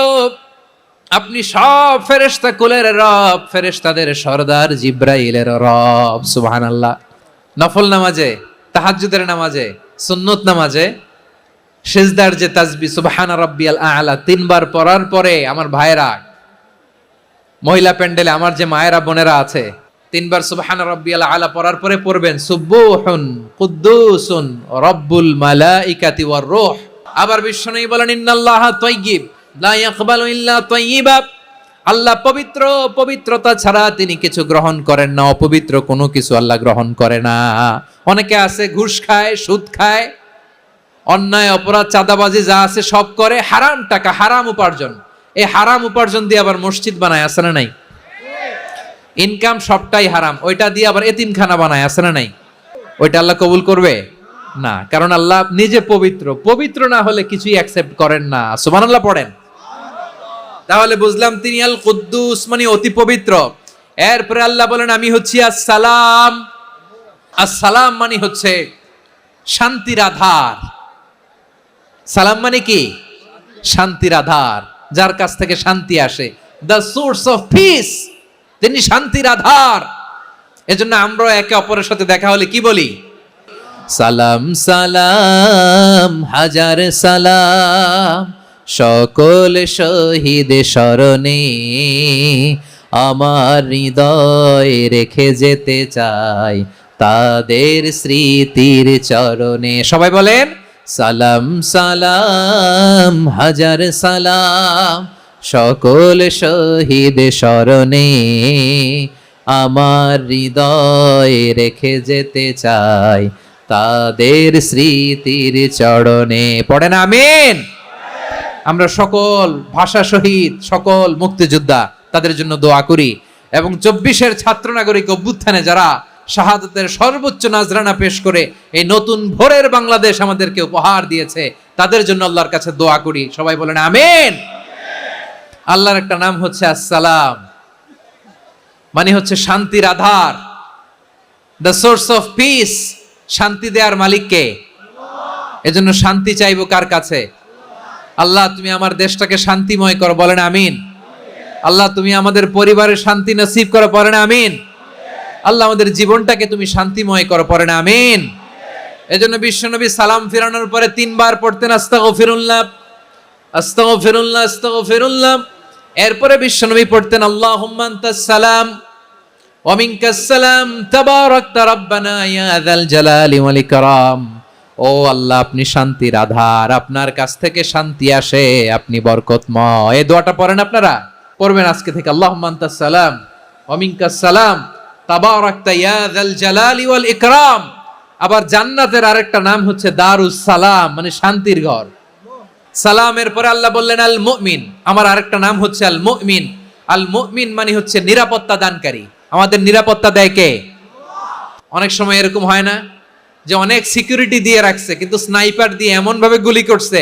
আপনি সব ফেরেশতা কুলের রব, ফেরেশতাদের সরদার জিব্রাইলের রব। সুবহানাল্লাহ। নফল নামাজে, তাহাজ্জুদের নামাজে, সুন্নত নামাজে সিজদার যে তাসবিহ সুবহান রাব্বিয়াল আলা 3 বার পড়ার পরে আমার ভাইরা, মহিলা প্যান্ডেলে আমার যে মায়েরা বোনেরা আছে, 3 বার সুবহান রাব্বিয়াল আলা পড়ার পরে পড়বেন সুবহুন কুদ্দুসুন রব্বুল মালাইকাতি ওয়ার রূহ। আবার বিশ্বনবী বলেন ইন্নাল্লাহা তাইয়্যিব লা ইয়াকবালু ইল্লা তাইয়্যিবা। আল্লাহ পবিত্র, পবিত্রতা ছাড়া তিনি কিছু গ্রহণ করেন না, অপবিত্র কোনো কিছু আল্লাহ গ্রহণ করে না। অনেকে আছে ঘুষ খায়, সুদ খায়, অন্যায় অপরাধ চাঁদাবাজি যা আছে সব করে, হারাম টাকা, হারাম উপার্জন। এই হারাম উপার্জন দিয়ে আবার মসজিদ বানায়, আছে না নাই? ইনকাম সবটাই হারাম, ওইটা দিয়ে আবার এতিমখানা বানায়, আছে না নাই? ওইটা আল্লাহ কবুল করবে না, কারণ আল্লাহ নিজে পবিত্র। পবিত্র না হলে কিছুই অ্যাকসেপ্ট করেন না। সুবহানাল্লাহ পড়েন। তাহলে বুঝলাম তিনি আল কুদ্দুস মানে অতি পবিত্র। এরপরে আল্লাহ বলেন আমি হচ্ছি আসসালাম। আসসালাম মানে হচ্ছে শান্তির আধার। সালাম মানে কি? শান্তির আধার, যার কাছ থেকে শান্তি আসে, দ্য সোর্স অফ পিস। তিনি শান্তির আধার। এজন্য আমরা একে অপরের সাথে দেখা হলে কি বলি? সালাম সালাম হাজার সালাম সকল শহীদ স্মরণে আমার হৃদয় রেখে যেতে চাই তাদের স্মৃতির চরণে। সবাই বলেন সালাম সালাম হাজার সালাম সকল শহীদ স্মরণে আমার হৃদয় রেখে যেতে চাই তাদের স্মৃতির চরণে। পড়েন আমিন। আমরা সকল ভাষা শহীদ, সকল মুক্তিযোদ্ধা তাদের জন্য দোয়া করি, এবং 24-এর ছাত্র নাগরিক অভ্যুত্থানে যারা শাহাদাতের সর্বোচ্চ নাজরানা পেশ করে এই নতুন ভোরের বাংলাদেশ আমাদেরকে উপহার দিয়েছে, তাদের জন্য আল্লাহর কাছে দোয়া করি। সবাই বলেন আমিন। আল্লাহর একটা নাম হচ্ছে আসসালাম, মানে হচ্ছে শান্তির আধার, দ্য সোর্স অফ পিস। শান্তি দেওয়ার মালিক কে? এজন্য শান্তি চাইবো কার কাছে? আল্লাহ তুমি আমার দেশটাকে শান্তিময় করো, বলেন আমিন। আল্লাহ তুমি আমাদের পরিবারের শান্তি নসিব করো, বলেন আমিন। আল্লাহ আমাদের জীবনটাকে তুমি শান্তিময় করো, পড়েন আমিন। এজন্য বিশ্বনবী সালাম ফিরানোর পরে 3 বার পড়তেন আস্তাগফিরুল্লাহ আস্তাগফিরুল্লাহ আস্তাগফিরুল্লাহ। এরপরে বিশ্বনবী পড়তেন আল্লাহুম্মা আনতাস সালাম ওয়া মিনকাস সালাম তাবারাকতা রাব্বানা ইয়া যাল জালালি ওয়াল ইকরাম। ও আল্লাহ আপনি শান্তির আধার, আপনার কাছ থেকে শান্তি আসে, আপনি বরকতময়। এই দোয়াটা পড়েন, আপনারা পড়বেন আজকে থেকে। আল্লাহুম্মা আনতাস সালাম ওয়া মিনকাস সালাম তাবারাকতা ইয়া যাল জালালি ওয়াল ইকরাম। আবার জান্নাতের আরেকটা নাম হচ্ছে দারুস সালাম, মানে শান্তির ঘর। সালামের পরে আল্লাহ বললেন আল মুমিন, আমার আরেকটা নাম হচ্ছে আল মুমিন। আল মুমিন মানে হচ্ছে নিরাপত্তা দানকারী। আমাদের নিরাপত্তা দেয় কে? অনেক সময় এরকম হয় না যে অনেক সিকিউরিটি দিয়ে রাখছে, কিন্তু স্নাইপার দিয়ে এমন ভাবে গুলি করছে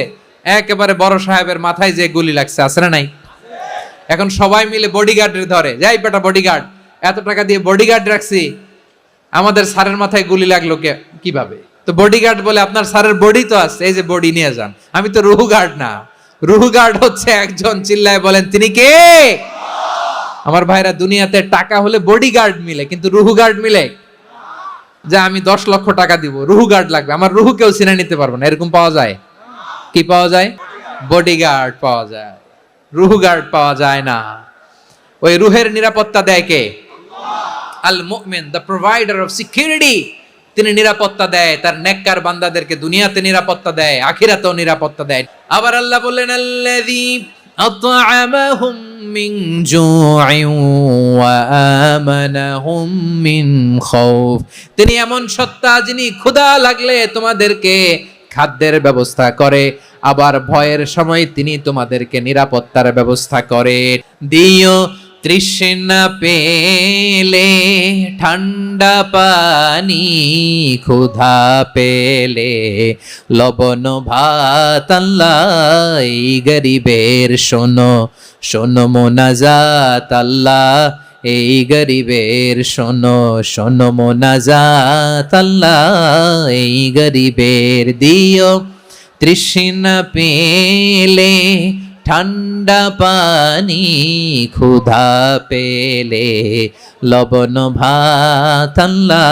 একেবারে বড় সাহেবের মাথায় যে গুলি লাগছে, আছে না নাই? এখন সবাই মিলে বডিগার্ডের ধরে, যাই বেটা বডিগার্ড, এত টাকা দিয়ে বডিগার্ড রাখছি, আমাদের স্যারের মাথায় গুলি লাগলো কিভাবে? তো বডিগার্ড বলে আপনার স্যারের বডি তো আছে, এই যে বডি নিয়ে যান। আমি তো রুহু গার্ড না, রুহু গার্ড হচ্ছে একজন, চিল্লায় বলেন তিনি কে? আমার ভাইরা, দুনিয়াতে টাকা হলে বডিগার্ড মিলে, কিন্তু রুহু গার্ড মিলে? যে আমি 10 লক্ষ টাকা দিব, রুহু গার্ড লাগবে, আমার রুহু কেউ চিনে নিতে পারবে না, এরকম পাওয়া যায়? কি পাওয়া যায়? বডিগার্ড পাওয়া যায়, রুহু গার্ড পাওয়া যায় না। ওই রুহের নিরাপত্তা দেয় কে? আল মুমিন, দ্য প্রোভাইডার অফ সিকিউরিটি। তিনি নিরাপত্তা দেয় তার নেককার বান্দাদেরকে, দুনিয়াতে নিরাপত্তা দেয়, আখিরাতেও নিরাপত্তা দেয়। আবার আল্লাহ বললেন আল্লাযী আত'আমাহুম মিন জু'ইন ওয়া আমানাহুম মিন খাউফ। তিনি এমন সত্তা যিনি ক্ষুধা লাগলে তোমাদেরকে খাদ্যের ব্যবস্থা করে, আবার ভয়ের সময় তিনি তোমাদেরকে নিরাপত্তার ব্যবস্থা করে। দিও তৃষ্ণা পেলে ঠান্ডা পানি, ক্ষুধা পেলে লবণ ভাত। আল্লাহ এই গরিবের শোনো শোনো মোনাজাত, আল্লাহ এই গরিবের শোনো শোনো মোনাজাত, আল্লাহ এই গরিবের। দিও তৃষ্ণা পেলে ঠান্ডা পানি, ক্ষুধা পেলে লবণ ভাত, আল্লাহ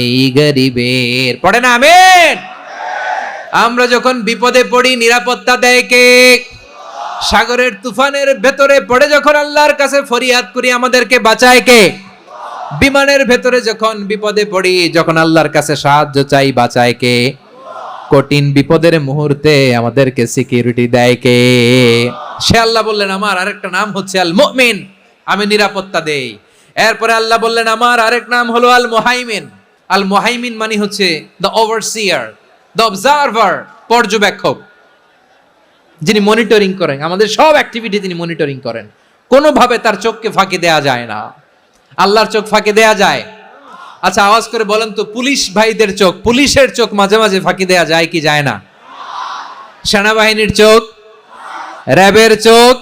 এই গরিবের। পড়ে না আমিন? আমরা যখন বিপদে পড়ি নিরাপত্তা দেয় কে? সাগরের তুফানের ভেতরে পড়ে যখন আল্লাহর কাছে ফরিয়াদ করি আমাদেরকে বাঁচায় কে? বিমানের ভেতরে যখন বিপদে পড়ি, যখন আল্লাহর কাছে সাহায্য চাই, বাঁচায় কে? কঠিন বিপদের মুহূর্তে আমাদেরকে সিকিউরিটি দেয় কে? সে আল্লাহ বললেন আমার আরেকটা নাম হচ্ছে আল মুমিন, আমি নিরাপত্তা দেই। এরপরে আল্লাহ বললেন আমার আরেক নাম হলো আল মুহাইমিন। আল মুহাইমিন মানে হচ্ছে দ্য ওভারসিয়ার, দ্য অবজারভার, পর্যবেক্ষক, যিনি মনিটরিং করেন আমাদের সব অ্যাক্টিভিটি, তিনি মনিটরিং করেন। কোনোভাবে তার চোখকে ফাঁকি দেয়া যায় না। আল্লাহর চোখ ফাঁকি দেয়া যায়? আচ্ছা আওয়াজ করে বলেন তো, পুলিশ ভাইদের চোখ, পুলিশের চোখ মাঝে মাঝে ফাঁকি দেয়া যায় কি যায় না? সেনাবাহিনীর চোখ, র্যাবের চোখ,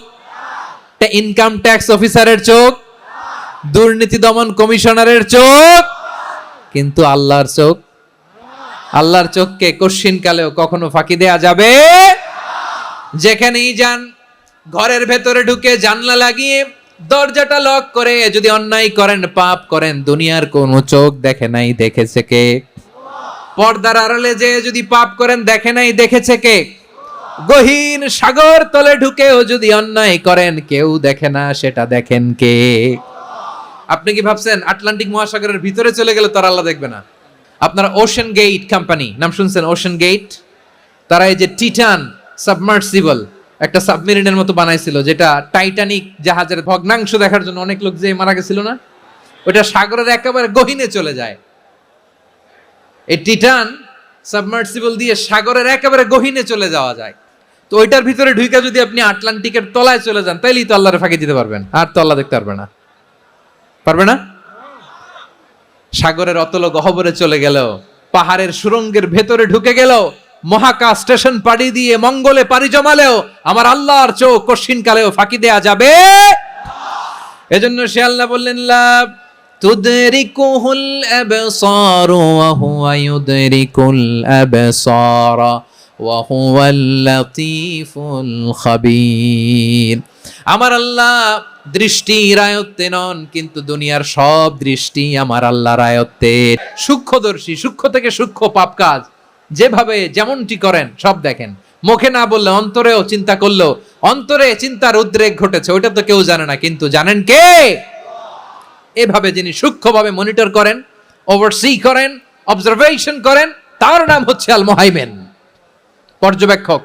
ইনকাম ট্যাক্স অফিসারের চোখ, দুর্নীতি দমন কমিশনারের চোখ, কিন্তু আল্লাহর চোখ? আল্লাহর চোখকে কশ্চিনকালেও কখনো ফাঁকি দেয়া যাবে? যেখানেই যান, ঘরের ভেতরে ঢুকে জানলা লাগিয়ে দরজাটা লক করে যদি অন্যায় করেন, পাপ করেন, দুনিয়ার কোন চোখ দেখে নাই, দেখেছে কে? পর্দার আড়ালে যে যদি পাপ করেন, দেখে নাই, দেখেছে কে? গহীন সাগর তলে ঢুকেও যদি অন্যায় করেন, কেউ দেখে না, সেটা দেখেন কে? আপনি কি ভাবছেন আটলান্টিক মহাসাগরের ভিতরে চলে গেলে তার আল্লাহ দেখবে না? আপনারা ওশেন গেট কোম্পানি নাম শুনছেন? ওশেন গেট, তারা এই যে টিটান সাবমার্সিবল একটা সাবমেরিনের মতো বানাইছিল, যেটা টাইটানিক জাহাজের ভগ্নাংশ দেখার জন্য অনেক লোক যে মারা গেছিল না, ওটা সাগরের একেবারে গহীনে চলে যায়। এই টিটান সাবমার্সিবল দিয়ে সাগরের একেবারে গহীনে চলে যাওয়া যায়। তো ওইটার ভিতরে ঢুকে যদি আপনি আটলান্টিকের তলায় চলে যান, তাইলেই তো আল্লাহরে ফাঁকি দিতে পারবেন, আর তো আল্লাহ দেখতে পারবে না। পারবে না? সাগরের অতল গহ্বরে চলে গেল, পাহাড়ের সুরঙ্গের ভেতরে ঢুকে গেল, মহাকাশ স্টেশন পাড়ি দিয়ে মঙ্গলে পাড়ি জমালেও আমার আল্লাহর চোখ কশিনকালেও ফাঁকি দেয়া যাবে? এজন্য সে আল্লাহ বললেন লা তুদরিকুহুল আবসার ওয়া হুয়া ইউদরিকুল আবসার ওয়া হুয়াল লাতীফুল খাবীর। আমার আল্লাহ দৃষ্টির আয়ত্তে নন, কিন্তু দুনিয়ার সব দৃষ্টি আমার আল্লাহর আয়ত্তে। সূক্ষ্মদর্শী, সূক্ষ্ম থেকে সূক্ষ্ম পাপ কাজ যেভাবে যেমনটি করেন সব দেখেন। মুখে না বললে অন্তরেও চিন্তা করলেও অন্তরে চিন্তার উদ্রেক ঘটেছে, ওইটা তো কেউ জানে না, কিন্তু জানেন কে? এভাবে যিনি সূক্ষ্মভাবে মনিটর করেন, ওভারসি করেন, অবজারভেশন করেন, তার নাম হচ্ছে আল মুহাইমিন, পর্যবেক্ষক।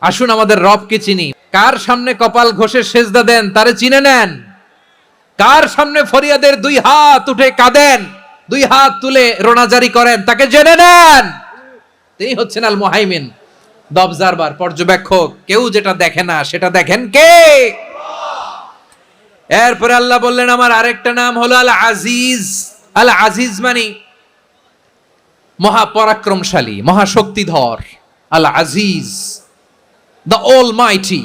আসুন আমাদের রবকে চিনি। কার সামনে কপাল ঘষে সেজদা দেন তারে চিনে নেন, কার সামনে ফরিয়াদের দুই হাত উঠে কাঁদেন, দুই হাত তুলে রোনাজারি করেন, তাকে জেনে নেন তিনি হচ্ছেন আল মুহাইমিন, দ্য অবজারভার, পর্যবেক্ষক। কেউ যেটা দেখে না সেটা দেখেন কে? এরপরে আল্লাহ বললেন আমার আরেকটা নাম হলো আল আজিজ। আল আজিজ মানে মহাপরাক্রমশালী, মহাশক্তিধর। আল আজিজ, দ্য অলমাইটি,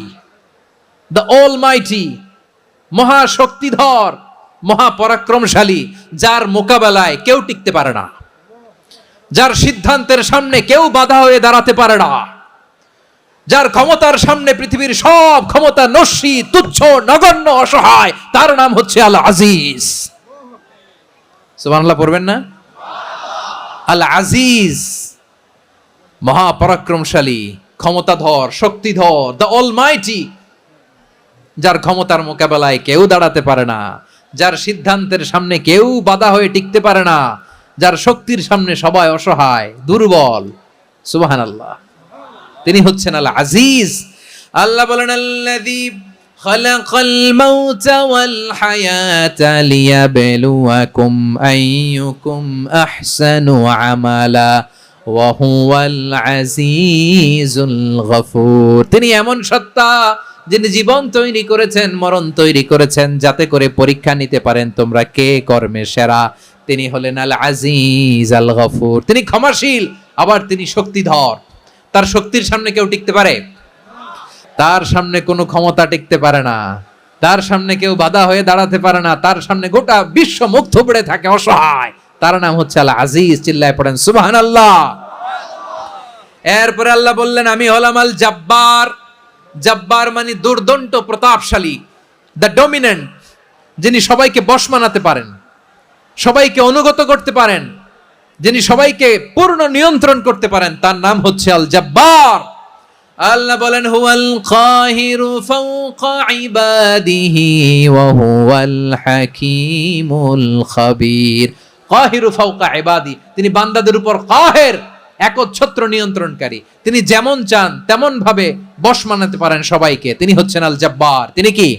দ্য অলমাইটি, মহাশক্তিধর, মহাপরাক্রমশালী, যার মোকাবেলায় কেউ টিকতে পারে না, যার সিদ্ধান্তের সামনে কেউ বাধা হয়ে দাঁড়াতে পারে না, যার ক্ষমতার সামনে পৃথিবীর সব ক্ষমতা নস্যি, তুচ্ছ, নগণ্য, অসহায়, তার নাম হচ্ছে আল আজিজ। সুবহানাল্লাহ পড়বেন না? আল আজিজ, মহাপরাক্রমশালী, ক্ষমতাধর, শক্তিধর, দ্য অলমাইটি, যার ক্ষমতার মোকাবেলায় কেউ দাঁড়াতে পারে না, যার সিদ্ধান্তের সামনে কেউ বাধা হয়ে টিকতে পারে না, যার শক্তির সামনে সবাই অসহায়, দুর্বল। সুবহানাল্লাহ, তিনি হচ্ছেন আল আজিজ। আল্লাহ বলেন আল্লাযী খালাকাল মাউতা ওয়াল হায়াতা লিয়াবলুয়াকুম আইয়ুকুম আহসানু আমালা ওয়া হুয়াল আজিজুল গফুর। তিনি এমন সত্তা যিনি জীবন তৈরি করেছেন, মরণ তৈরি করেছেন, যাতে করে পরীক্ষা নিতে পারেন তোমরা কে কর্মে সেরা। তিনি হলেন আল আজিজ আল গফুর। তিনি ক্ষমাশীল, আবার তিনি শক্তিধর। তার শক্তির সামনে কেউ টিকতে পারে? তার সামনে কোনো ক্ষমতা টিকতে পারে না, তার সামনে কেউ বাধা হয়ে দাঁড়াতে পারে না, তার সামনে গোটা বিশ্ব মুখ থুবড়ে থাকে, অসহায়। তার নাম হচ্ছে আল আজিজ। চিল্লায় পড়েন সুবহানাল্লাহ। এরপরে আল্লাহ বললেন আমি হলাম আল জব্বার। জব্বার মানে দুর্দন্ত, প্রতাপশালী, দ্য ডমিনেন্ট, যিনি সবাইকে বশ মানাতে পারেন, সবাইকে অনুগত করতে পারেন, যিনি সবাইকে পূর্ণ নিয়ন্ত্রণ করতে পারেন, তার নাম হচ্ছে আল জব্বার। আল্লাহ বলেন হুয়াল কাহিরু ফাওকা ইবাদিহি ওয়া হুয়াল হাকীমুল খাবীর। কাহিরু ফাওকা ইবাদি, তিনি বান্দাদের উপর কাহের, একচ্ছত্র নিয়ন্ত্রণকারী। তিনি যেমন চান তেমন ভাবে বশ মানাতে পারেন সবাইকে। তিনি হচ্ছেন আল জব্বার। তিনি কি?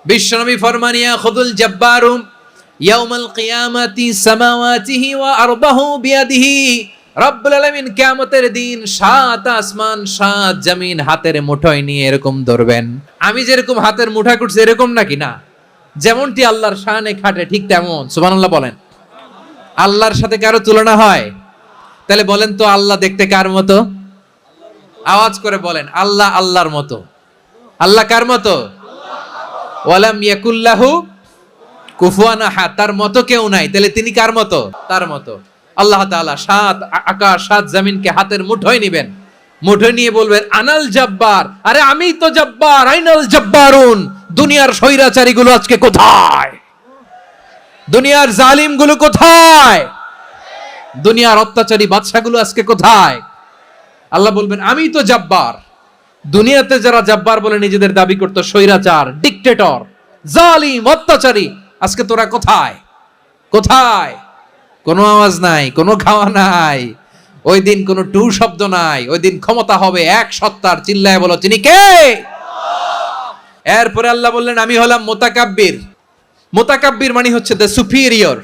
বিশ্বনবী ফরমানিয়া খুদুল জব্বারু ইয়াউমাল কিয়ামাতি সামাওয়াতিহি ওয়া আরদাহু বিয়াদিহি। রব্বুল আলামিন কিয়ামতের দিন সাত আসমান সাত জমিন হাতের মুঠোয় নিয়ে এরকম ধরবেন। আমি যেরকম হাতের মুঠা করছি এরকম নাকি? না, যেমনটি আল্লাহর শানে খাটে ঠিক তেমন। সুবহানাল্লাহ বলেন। আল্লাহর সাথে কারো তুলনা হয়? তাহলে বলেন তো আল্লাহ দেখতে কার মতো? আওয়াজ করে বলেন আল্লাহ আল্লাহর মতো। আল্লাহ কার মতো? ওয়ালাম ইয়াকুল্লাহু কুফুয়ান আহাদ, তার মতো কেউ নাই। তাহলে তিনি কার মতো? তার মতো। আল্লাহ তাআলা সাত আকাশ সাত জমিনকে হাতের মুঠোয় নিবেন, মুঠোয় নিয়ে বলবেন আনাল জব্বার। আরে আমি তো জব্বার, আইনাল জব্বারুন। দুনিয়ার স্বৈরাচারী গুলো আজকে কোথায়? দুনিয়ার জালিম গুলো কোথায়? দুনিয়ার অত্যাচারী বাদশাগুলো আজকে কোথায়? আল্লাহ বলবেন আমি তো জব্বার। দুনিয়াতে যারা জব্বার বলে নিজেদের দাবি করতো, স্বৈরাচার, ডিক্টেটর, জালিম, অত্যাচারী, আজকে তোরা কোথায়? কোথায়? কোনো আওয়াজ নাই, কোনো খাওয়া নাই, ওই দিন কোনো টু শব্দ নাই। ওই দিন ক্ষমতা হবে এক সত্তার। চিল্লায় বলো তিনি কে? এরপরে আল্লাহ বললেন আমি হলাম মুতাকাব্বির। মুতাকাব্বির মানে হচ্ছে দ্য সুপিরিয়র,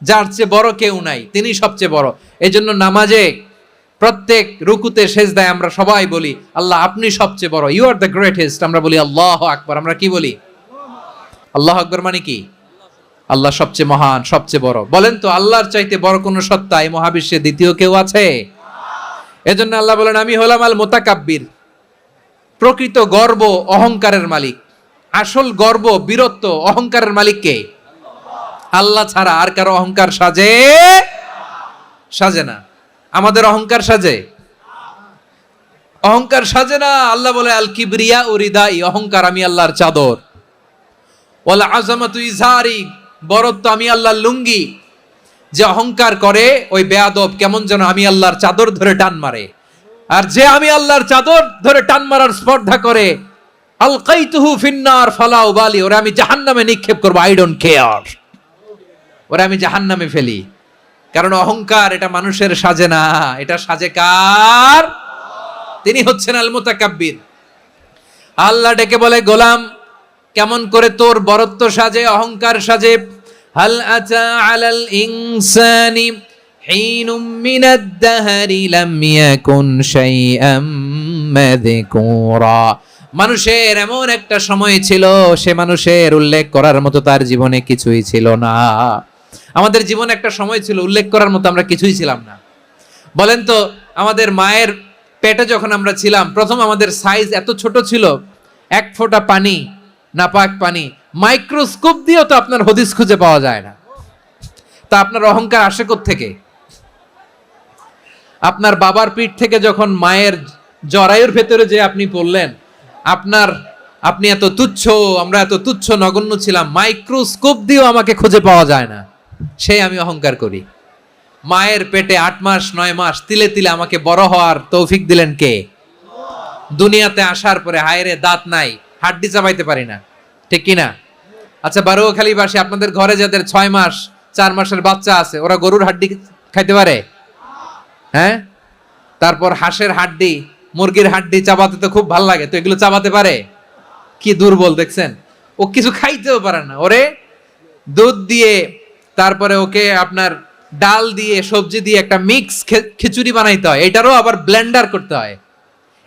যার চেয়ে বড় কেউ নাই, তিনি সবচেয়ে বড়। এই জন্য নামাজে প্রত্যেক রুকুতে সেজদায় আমরা সবাই বলি আল্লাহ আপনি সবচেয়ে বড়, ইউ আর দ্য গ্রেটেস্ট। আমরা বলি আল্লাহু আকবার। আমরা কি বলি? আল্লাহু আকবার মানে কি? আল্লাহ সবচেয়ে মহান, সবচেয়ে বড়। বলেন তো আল্লাহর চাইতে বড় কোন সত্তা এই মহাবিশ্বে দ্বিতীয় কেউ আছে? এজন্য আল্লাহ বলেন আমি হলাম আল মুতাকাব্বির। প্রকৃত গর্ব অহংকারের মালিক। আসল গর্ব, বীরত্ব, অহংকারের মালিক কে? আল্লাহ ছাড়া আর কারো অহংকার সাজে? সাজে না। আমাদের অহংকার সাজে? অহংকার সাজে না। আল্লাহ বলে আল কিবরিয়া উরিদাই, অহংকার আমি আল্লাহর চাদর। ওয়ালা আযামাতু ইজারি, বড়ত্ব আমি আল্লাহর লুঙ্গি। যে অহংকার করে ওই বেয়াদব কেমন যেন আমি আল্লাহর চাদর ধরে টান মারে। আর যে আমি আল্লাহর চাদর ধরে টান মারার স্পর্ধা করে, আলকাইতুহু ফিন্নার ফালা উবালি, ওরে আমি জাহান্নামে নিক্ষেপ করব, আই ডোন্ট কেয়ার, ওরে আমি জাহান্নামে ফেলি। কারণ অহংকার এটা মানুষের সাজে না, এটা সাজে কার? তিনি হচ্ছেন আল মুতাকাব্বির। আল্লাহ ডেকে বলে গোলাম কেমন করে তোর বরত্ব সাজে, অহংকার সাজে। হাল আতা আলাল ইনসানি হিনুম মিনাদ দাহরি লাম ইয়াকুন শাইআম মাযকুরা। মানুষের এমন একটা সময় ছিল, সে মানুষের উল্লেখ করার মতো তার জীবনে কিছুই ছিল না। আমাদের জীবনে একটা সময় ছিল উল্লেখ করার মতো আমরা কিছুই ছিলাম না। বলেন তো, আমাদের মায়ের পেটে যখন আমরা ছিলাম, প্রথম আমাদের সাইজ এত ছোট ছিল, এক ফোঁটা পানি, নাপাক পানি, মাইক্রোস্কোপ দিয়েও তো আপনার হদিস খুঁজে পাওয়া যায় না। তা আপনার অহংকার আসে কোত্থেকে? আপনার বাবার পিঠ থেকে যখন মায়ের জরায়ুর ভেতরে যে আপনি পড়লেন, আপনি এত তুচ্ছ, আমরা এত তুচ্ছ নগণ্য ছিলাম, মাইক্রোস্কোপ দিয়েও আমাকে খুঁজে পাওয়া যায় না, সেই আমি অহংকার করি। মায়ের পেটে 8 মাস 9 মাস তিলে তিলে আমাকে বড় হওয়ার তৌফিক দিলেন কে? দুনিয়াতে আসার পরে হায়রে দাঁত নাই, হাড্ডি চাবাইতে পারি না, ঠিক কিনা? আচ্ছা, বারোখালীবাসী, আপনাদের ঘরে যাদের 6 মাস 4 মাসের বাচ্চা আছে, ওরা গরুর হাড্ডি খাইতে পারে? হ্যাঁ। তারপর হাঁসের হাড্ডি, মুরগির হাড্ডি চাবাতে তো খুব ভালো লাগে, তো এগুলো চাবাতে পারে? কি দুর্বল দেখছেন, ও কিছু খাইতেও পারে না। ওরে দুধ দিয়ে, তারপরে ওকে আপনার ডাল দিয়ে, সবজি দিয়ে একটা মিক্স খিচুড়ি বানাইতে হয়, এটারও আবার ব্লেন্ডার করতে হয়।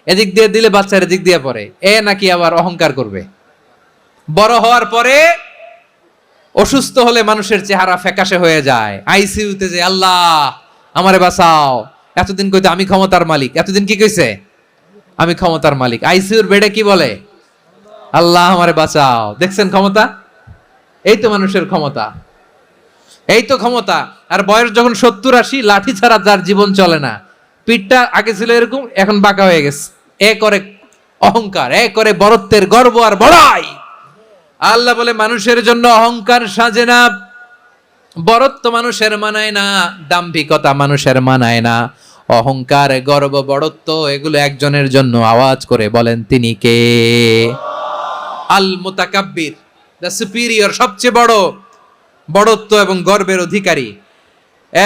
এদিক দিয়ে দিলে বাচ্চার এদিক দিয়ে পড়ে, এ নাকি আবার অহংকার করবে। বড় হওয়ার পরে অসুস্থ হলে মানুষের চেহারা ফ্যাকাশে হয়ে যায়, আইসিইউতে যে আল্লাহ আমারে বাঁচাও, এতদিন কইতে আমি ক্ষমতার মালিক, এতদিন কি কইছে? আমি ক্ষমতার মালিক। আইসিইউর বেডে কি বলে? আল্লাহ আমারে বাঁচাও। দেখছেন ক্ষমতা? এই তো মানুষের ক্ষমতা, এই তো ক্ষমতা। আর বয়স যখন 70-80, লাঠি ছাড়া যার জীবন চলে না। পিঠটা আগে ছিল এরকম, এখন বাঁকা হয়ে গেছে। এ করে অহংকার, এ করে বরত্বের গর্ব আর বড়াই। আল্লাহ বলে মানুষের জন্য অহংকার সাজে না, বরত্ব মানুষের মানায় না, দাম্ভিকতা মানুষের মানায় না। অহংকার, গর্ব, বড়ত্ব এগুলো একজনের জন্য। আওয়াজ করে বলেন তিনি কে? আল মুতাকাব্বির, দ্য সুপিরিয়র, সবচেয়ে বড়, বড়ত্ব এবং গর্বের অধিকারী।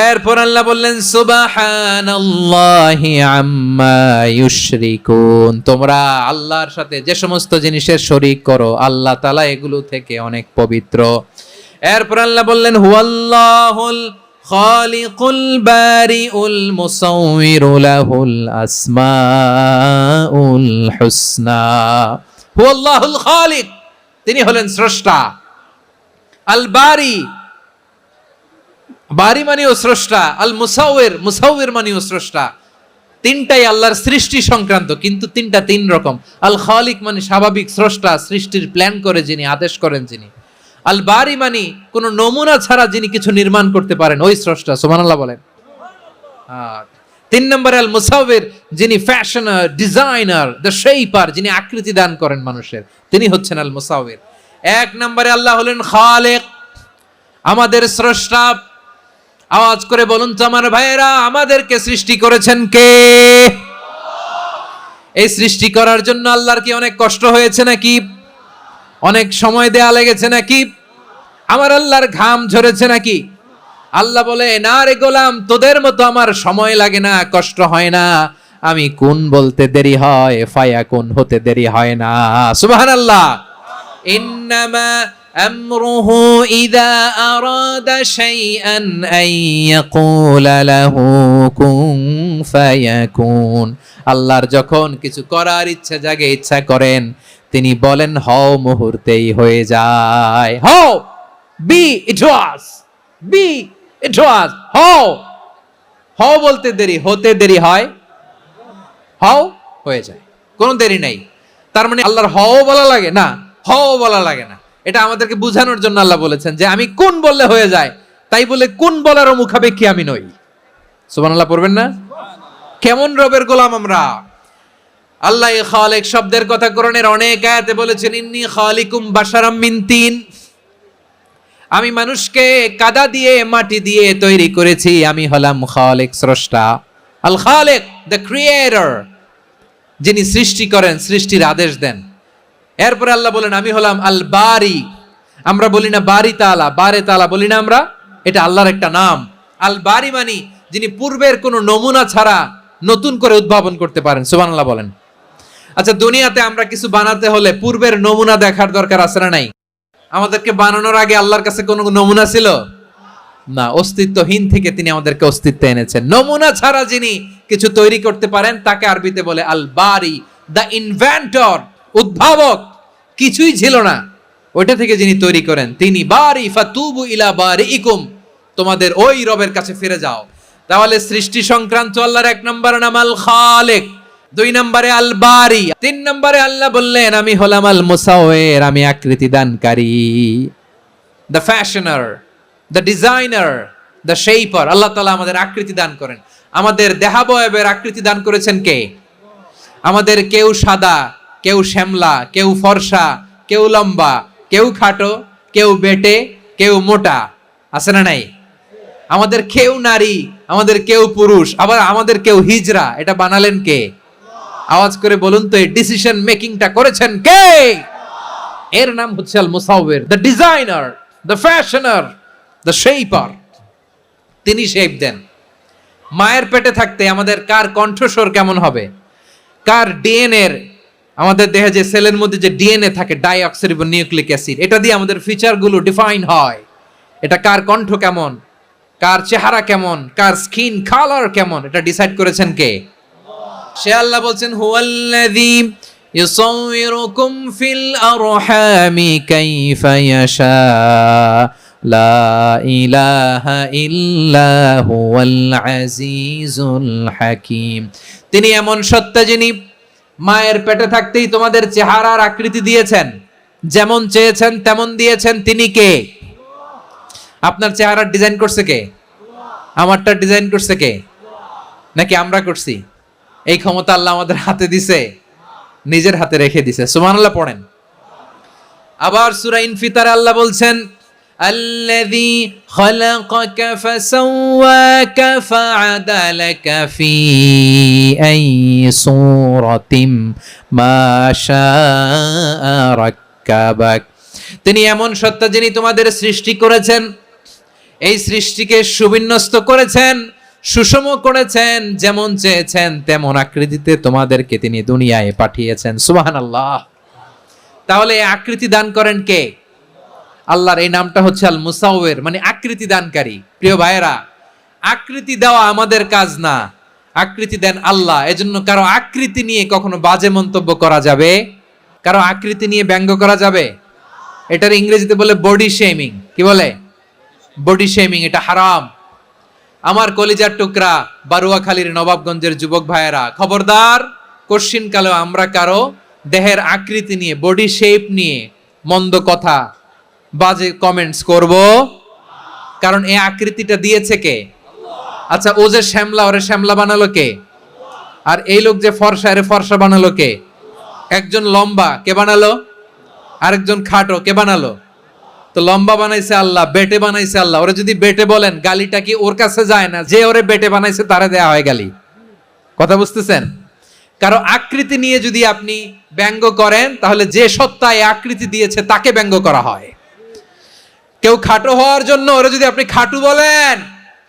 এরপর আল্লাহ বললেন সুবহানাল্লাহি আম্মা ইউশরিকুন। তোমরা আল্লাহর সাথে যে সমস্ত জিনিসের শরীক করো, আল্লাহ তাআলা এগুলো থেকে অনেক পবিত্র। এরপর আল্লাহ বললেন হুয়াল্লাহুল খালিকুল বারিউল মুসাউবিরু লাহুল আসমাউল হুসনা। হুয়াল্লাহুল খালিক, তিনি হলেন স্রষ্টা। আল বারি, বারি মানেও স্রষ্টা। আল মুসাউবির, মুসাউবির মানেও স্রষ্টা। তিনটাই আল্লাহর সৃষ্টি সংক্রান্ত, কিন্তু তিনটা তিন রকম। আল খালিক মানে স্বাভাবিক স্রষ্টা, সৃষ্টির প্ল্যান করে যিনি, আদেশ করেন যিনি। আল বারি মানে কোন নমুনা ছাড়া যিনি কিছু নির্মাণ করতে পারেন, ওই স্রষ্টা। সুবহানাল্লাহ বলেন। 3 নম্বরে আল মুসাউবির, যিনি ফ্যাশনার, ডিজাইনার, দ্য শেপার, যিনি আকৃতি দান করেন মানুষের, তিনি হচ্ছেন আল মুসাউবির। 1 নম্বরে আল্লাহ হলেন খালেক, আমাদের স্রষ্টা। আওয়াজ করে বলুন তো আমার ভাইয়েরা, আমাদেরকে সৃষ্টি করেছেন কে? এই সৃষ্টি করার জন্য আল্লাহর কি অনেক কষ্ট হয়েছে নাকি? অনেক সময় দেয়া লেগেছে নাকি? আমার আল্লাহর ঘাম ঝরেছে নাকি? আল্লাহ বলে, না রে গোলাম, তোদের মতো আমার সময় লাগে না, কষ্ট হয় না। আমি কোন বলতে দেরি হয়, ফায়াকুন হতে দেরি হয় না। সুবহানাল্লাহ। ইন্নামা আমরুহু ইযা আরাদা শাইআন আন ইয়াকুলা লাহু কুন ফায়াকুন। আল্লাহর যখন কিছু করার ইচ্ছা জাগে, ইচ্ছা করেন, তিনি বলেন হও, মুহূর্তেই হয়ে যায়। হও, বি ইট ওয়াজ, বি ইট ওয়াজ। হও, হও বলতে দেরি, হতে দেরি হয়, হও হয়ে যায়, কোনো দেরি নাই। তার মানে আল্লাহর হও বলা লাগে না, হও বলা লাগে না। এটা আমাদেরকে বোঝানোর জন্য আল্লাহ বলেছেন যে আমি কোন বললে হয়ে যায়, তাই বলে কোন বলারও মুখাপেক্ষী আমি নই। সুবহানাল্লাহ পড়বেন না? কেমন রবের গোলাম আমরা। আল্লাহ খালিক শব্দের কথা কোরআনের অনেক আয়াতে বলেছেন, ইন্নী খালিকুম বাশারাম মিন তিন, আমি মানুষকে কাদা দিয়ে, মাটি দিয়ে তৈরি করেছি, আমি হলাম খালিক, স্রষ্টা। আল খালিক, দ্য ক্রিয়েটর, যিনি সৃষ্টি করেন, সৃষ্টির আদেশ দেন। এরপরে আল্লাহ বলেন আমি হলাম আল বারি। আমরা বলি না বারি তাআলা, বারে তাআলা বলি না আমরা, এটা আল্লাহর একটা নাম। আল বারি মানে যিনি পূর্বের কোনো নমুনা ছাড়া নতুন করে উদ্ভাবন করতে পারেন। সুবহানাল্লাহ বলেন। আচ্ছা, দুনিয়াতে আমরা কিছু বানাতে হলে পূর্বের নমুনা দেখার দরকার আছে না নাই? আমাদেরকে বানানোর আগে আল্লাহর কাছে কোনো নমুনা ছিল না? অস্তিত্বহীন থেকে তিনি আমাদেরকে অস্তিত্বে এনেছেন। নমুনা ছাড়া যিনি কিছু তৈরি করতে পারেন তাকে আরবিতে বলে আল বারি, দ্য ইনভেন্টর, উদ্ভাবক। কিছুই ছিল না, ওইটা থেকে যিনি তৈরি করেন তিনি বারি। ফাতুবু ইলা বারিইকুম, তোমাদের ওই রবের কাছে ফিরে যাও। তাহলে সৃষ্টি সংক্রান্ত আল্লাহর এক নম্বর নাম আল খালিক, 2 নম্বরে আল বারি, 3 নম্বরে আল্লাহ বললেন আমি হলাম আল মুসাওয়ির, আমি আকৃতি দানকারী, the fashioner, the designer, the shaper. আল্লাহ তাআলা আমাদের আকৃতি দান করেন। আমাদের দেহাবয়বের আকৃতি দান করেছেন কে? আমাদের কেউ সাদা, কেউ শ্যামলা, কেউ ফর্সা, কেউ লম্বা, কেউ খাটো, কেউ বেটে, কেউ মোটা, আছে না নাই? আমাদের কেউ নারী, আমাদের কেউ পুরুষ, আবার আমাদের কেউ হিজড়া। এটা বানালেন কে? আওয়াজ করে বলুন তো, এই ডিসিশন মেকিংটা করেছেন কে? এর নাম হচ্ছে আল মুসাওয়ির, the designer, the fashioner, the shaper. তিনি শেপ দেন। মায়ের পেটে থাকতে আমাদের কার কণ্ঠস্বর কেমন হবে, কার ডিএনএ, আমাদের দেহে যে সেলের মধ্যে যে ডিএনএ থাকে, ডাইঅক্সিরিবো নিউক্লিক অ্যাসিড, এটা দিয়ে আমাদের ফিচারগুলো ডিফাইন হয়। এটা কার কণ্ঠ কেমন, কার চেহারা কেমন, কার স্কিন কালার কেমন, এটা ডিসাইড করেছেন কে? সে আল্লাহ বলছেন হুয়াল্লাযী ইউসাউয়িরুকুম ফিল আরহামি কাইফা ইয়াশা লা ইলাহা ইল্লা হুয়াল আজিজুল হাকীম। তিনি এমন সত্তা যিনি মায়ের পেটে থাকতেই তোমাদের চেহারার আকৃতি দিয়েছেন, যেমন চেয়েছেন তেমন দিয়েছেন। তিনি কে? আপনার চেহারার ডিজাইন করছে কে? আমারটা ডিজাইন করছে কে? নাকি আমরা করছি? এই ক্ষমতা আল্লাহ আমাদের হাতে দিছে, নিজের হাতে রেখে দিছে। সুবহানাল্লাহ পড়েন। আবার সূরা ইনফিতারে আল্লাহ বলছেন আল্লাযী খালাকাকা ফাসাওয়াকা ফাআদালাকা ফি আইয়ি সূরাতিম মা শাআ রাক্কাবাক। তিনি এমন সত্তা যিনি তোমাদের সৃষ্টি করেছেন, এই সৃষ্টিকে সুবিন্যস্ত করেছেন, সুষম করেছেন, যেমন চেয়েছেন তেমন আকৃতিতে তোমাদেরকে তিনি দুনিয়ায় পাঠিয়েছেন। সুবহানাল্লাহ। তাহলে এই আকৃতি দান করেন কে? আল্লাহর এই নামটা হচ্ছে আল মুসাওয়ির, মানে আকৃতি দানকারী। প্রিয় ভাইয়েরা, আকৃতি দেওয়া আমাদের কাজ না, আকৃতি দেন আল্লাহ। এজন্য কারো আকৃতি নিয়ে কখনো বাজে মন্তব্য করা যাবে, কারো আকৃতি নিয়ে ব্যঙ্গ করা যাবে। এটার ইংরেজিতে বলে বডি শেমিং। কি বলে? Body shaming. এটা হারাম। আমার কলিজার টুকরা বারুয়াখালীর নবাবগঞ্জের যুবক ভাইয়েরা, খবরদার, কোশ্চিন কালেও আমরা কারো দেহের আকৃতি নিয়ে, বডি শেপ নিয়ে মন্দ কথা, বাজে কমেন্টস করব, কারণ এই আকৃতিটা দিয়েছে কে? আচ্ছা, ও যে শ্যামলা, ওরে শ্যামলা বানালো কে? আর এই লোক যে ফর্সা, এরে ফর্সা বানালো কে? একজন লম্বা, কে বানালো? আরেকজন খাটো, কে বানালো? তো লম্বা বানাইছে আল্লাহ, বেটে বানাইছে আল্লাহ। ওরে যদি বেটে বলেন, গালিটা কি ওর কাছে যায় না? যে ওরে বেটে বানাইছে তারে দেয়া হয় গালি। কথা বুঝতেছেন? কারো আকৃতি নিয়ে যদি আপনি ব্যঙ্গ করেন, তাহলে যে সত্তা এই আকৃতি দিয়েছে তাকে ব্যঙ্গ করা হয়। কেউ খাটো হওয়ার জন্য ওরে যদি আপনি খাটু বলেন,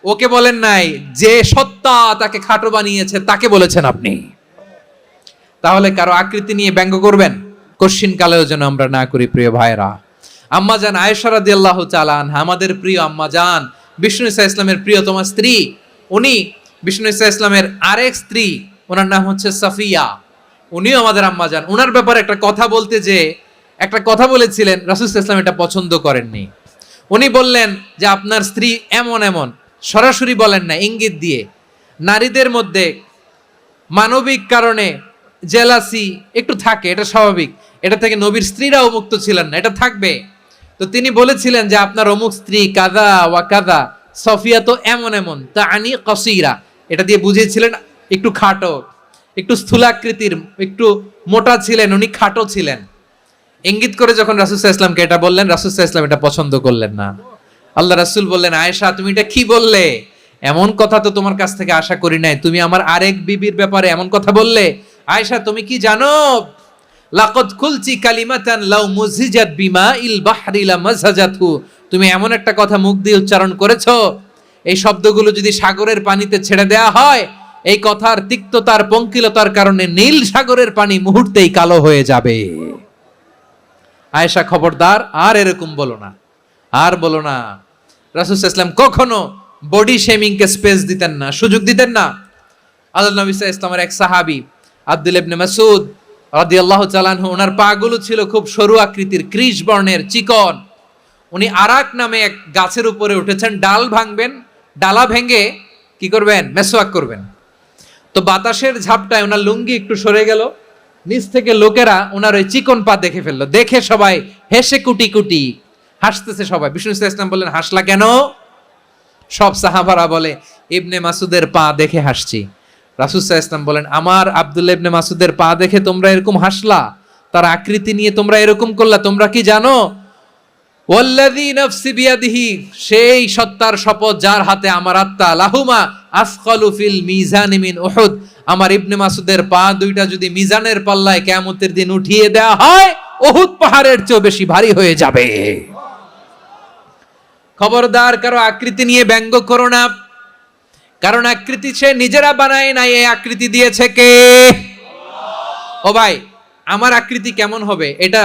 ওকে বলেন নাই, যে সত্তা তাকে খাটো বানিয়েছে তাকে বলেছেন আপনি। তাহলে কারো আকৃতি নিয়ে ব্যঙ্গ করবেন, কোশ্চিন কালেও যেন আমরা না করি। প্রিয় ভাইরা, আম্মা জান আয়েশা রাদিয়াল্লাহু তাআলা আনহা, আমাদের প্রিয় আম্মা জান, বিষ্ণু ঈসা ইসলামের প্রিয়তমা স্ত্রী, উনি বিষ্ণু ঈসা ইসলামের আরেক স্ত্রী, ওনার নাম হচ্ছে সাফিয়া, উনিও আমাদের আম্মা জান। ওনার ব্যাপারে একটা কথা বলতে যে একটা কথা বলেছিলেন, রাসূল সাল্লাল্লাহু আলাইহি ওয়াসাল্লাম এটা পছন্দ করেননি। উনি বললেন যে আপনার স্ত্রী এমন এমন, সরাসরি বলেন না, ইঙ্গিত দিয়ে। নারীদের মধ্যে মানবিক কারণে জেলাসি একটু থাকে, এটা স্বাভাবিক। এটা থেকে নবীর স্ত্রীরাও মুক্ত ছিলেন না, এটা থাকবে। তো তিনি বলেছিলেন যে আপনার অমুক স্ত্রী কাদা ওয়া কাদা, সফিয়া তো এমন এমন, তা আনি কসিরা, এটা দিয়ে বুঝিয়েছিলেন একটু খাটো, একটু স্থূলাকৃতির, একটু মোটা ছিলেন, উনি খাটো ছিলেন। ইঙ্গিত করে যখন রাসূল সাল্লাল্লাহু আলাইহি ওয়াসাল্লামকে এটা বললেন, রাসূল সাল্লাল্লাহু আলাইহি ওয়াসাল্লাম এটা পছন্দ করলেন না। আল্লাহ রাসূল বললেন, আয়েশা তুমি এটা কি বললে? এমন কথা তো তোমার কাছ থেকে আশা করি নাই। তুমি আমার আরেক বিবির ব্যাপারে এমন কথা বললে। আয়েশা, তুমি কি জানো, লাকাদ কুলতি কালিমাতান লাউ মুজিজাত বিমাইল বাহরি লামাজাজাতহু, তুমি এমন একটা কথা মুখ দিয়ে উচ্চারণ করেছো, এই শব্দগুলো যদি সাগরের পানিতে ছেড়ে দেয়া হয়, এই কথার তিক্ততার পঙ্কিলতার কারণে নীল সাগরের পানি মুহূর্তেই কালো হয়ে যাবে। আয়েশা খবরদার, আর এরকম বলো না, আর বলো না। রাসূল সাল্লাল্লাহু আলাইহি ওয়াসাল্লাম কখনো বডি শেমিং কে স্পেস দিতেন না, সুযোগ দিতেন না। আল্লাহ নবী সাল্লাল্লাহু আলাইহি ওয়াসাল্লামের এক সাহাবী আব্দুল্লাহ ইবনে মাসউদ রাদিয়াল্লাহু তাআলা আনহু, ওনার পাগুলো ছিল খুব সরু আকৃতির, কৃষ বর্ণের, চিকন। উনি আরাক নামে এক গাছের উপরে উঠেছেন, ডাল ভাঙবেন, ডালা ভেঙে কি করবেন, মেসওয়াক করবেন। তো বাতাসের ঝাপটায় ওনার লুঙ্গি একটু সরে গেল, নিচ থেকে লোকেরা ওনার ওই চিকন পা দেখে ফেললো। দেখে সবাই হেসে কুটি কুটি হাসতেছে সবাই। বিষ্ণু সাল্লাল্লাহু আলাইহি ওয়াসাল্লাম বললেন, হাসলা কেন? সব সাহাবারা বলে, ইবনে মাসুদের পা দেখে হাসছি। রাসূল সাল্লাল্লাহু আলাইহি ওয়াসাল্লাম বলেন, আমার আব্দুল্লাহ ইবনে মাসুদের পা দেখে তোমরা এরকম হাসলা, তার আকৃতি নিয়ে তোমরা এরকম করলা, তোমরা কি জানো? ওয়াল্লাযী নাফসি বিয়াদিহি, সেই সত্তার শপথ যার হাতে আমার আত্মা, লাহুমা আসকালু ফিল মিজানি মিন উহুদ, আমার ইবনে মাসুদের পা দুইটা যদি মিজানের পাল্লায় কিয়ামতের দিন উঠিয়ে দেওয়া হয়, উহুদ পাহাড়ের চেয়ে বেশি ভারী হয়ে যাবে। খবরদার, কারো আকৃতি নিয়ে ব্যঙ্গ করো না, কারণ আকৃতি সে নিজেরা বানায় নাই, এই আকৃতি দিয়েছে কে? ও ভাই, আমার আকৃতি কেমন হবে এটা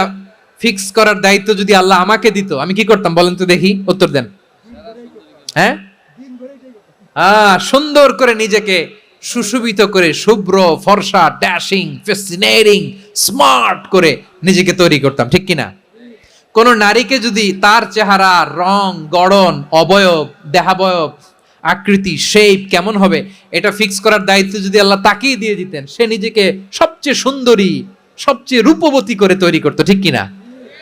ফিক্স করার দায়িত্ব যদি আল্লাহ আমাকে দিত, আমি কি করতাম বলেন তো দেখি, উত্তর দেন। হ্যাঁ, সুন্দর করে নিজেকে সুশোভিত করে, শুভ্র ফর্সা, ড্যাশিং, ফ্যাসিনেটিং, স্মার্ট করে নিজেকে তৈরি করতাম, ঠিক কিনা? কোন নারীকে যদি তার চেহারা, রং, গড়ন, অবয়ব, দেহাবয়ব, আকৃতি, শেপ কেমন হবে এটা ফিক্স করার দায়িত্ব যদি আল্লাহ তাকেই দিয়ে দিতেন, সে নিজেকে সবচেয়ে সুন্দরী, সবচেয়ে রূপবতী করে তৈরি করতো, ঠিক কিনা?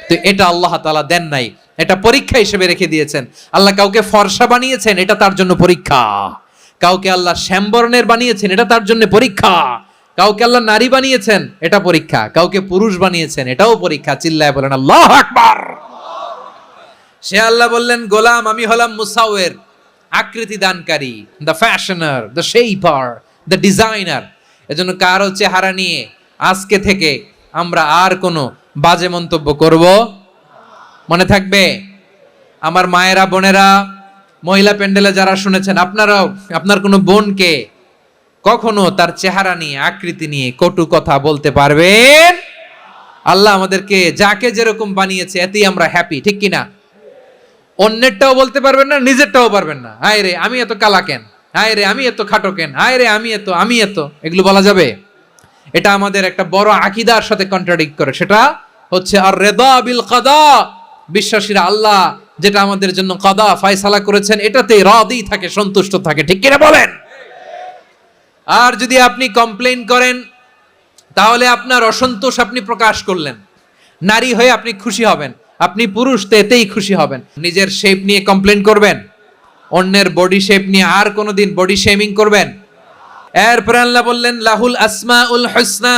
তো এটা আল্লাহ তাআলা দেন নাই, এটা পরীক্ষা হিসেবে রেখে দিয়েছেন। আল্লাহ কাউকে ফর্সা বানিয়েছেন, এটা তার জন্য পরীক্ষা। কাউকে আল্লাহ শ্যামবর্ণের বানিয়েছেন, এটা তার জন্য পরীক্ষা। কাউকে আল্লাহ নারী বানিয়েছেন, এটা পরীক্ষা। কাউকে পুরুষ বানিয়েছেন, এটাও পরীক্ষা। চিল্লায় বলেন আল্লাহু আকবার। সে আল্লাহ বললেন, গোলাম আমি হলাম মুসাওয়ির, আকৃতি দানকারী, the fashioner, the shaper, the designer. এজন্য কারো চেহারা নিয়ে আজকে থেকে আমরা আর কোনো বাজে মন্তব্য করব মনে থাকবে। আমার মায়েরা, বোনেরা, মহিলা প্যান্ডেলে যারা শুনেছেন, আপনারাও আপনার কোনো বোনকে কখনো তার চেহারা নিয়ে, আকৃতি নিয়ে কটু কথা বলতে পারবেন? আল্লাহ আমাদেরকে যাকে যেরকম বানিয়েছে এতেই আমরা হ্যাপি, ঠিক কিনা? অন্যেরটাও বলতে পারবেন না, নিজেরটাও পারবেন না। হায় রে আমি এত কালা কেন, হায় রে আমি এত খাটো কেন, হায় রে আমি এত, এগুলো বলা যাবে? এটা আমাদের একটা বড় আকীদার সাথে কন্ট্রাডিক্ট করে। সেটা হচ্ছে আর রিদা বিল কাদা, বিশ্বাসীরা আল্লাহ যেটা আমাদের জন্য কাদা ফয়সালা করেছেন এটাতে রাদি থাকে, সন্তুষ্ট থাকে, ঠিক কিনা বলেন? আর যদি আপনি কমপ্লেইন করেন তাহলে আপনার অসন্তোষ আপনি প্রকাশ করলেন। নারী হয়ে আপনি খুশি হবেন, আপনি পুরুষ তো এতেই খুশি হবেন। নিজের শেপ নিয়ে কমপ্লেইন করবেন, অন্যের বডি শেপ নিয়ে আর কোনোদিন বডি শেমিং করবেন? এরপরে আল্লাহ বললেন লাহুল আসমাউল হুসনা,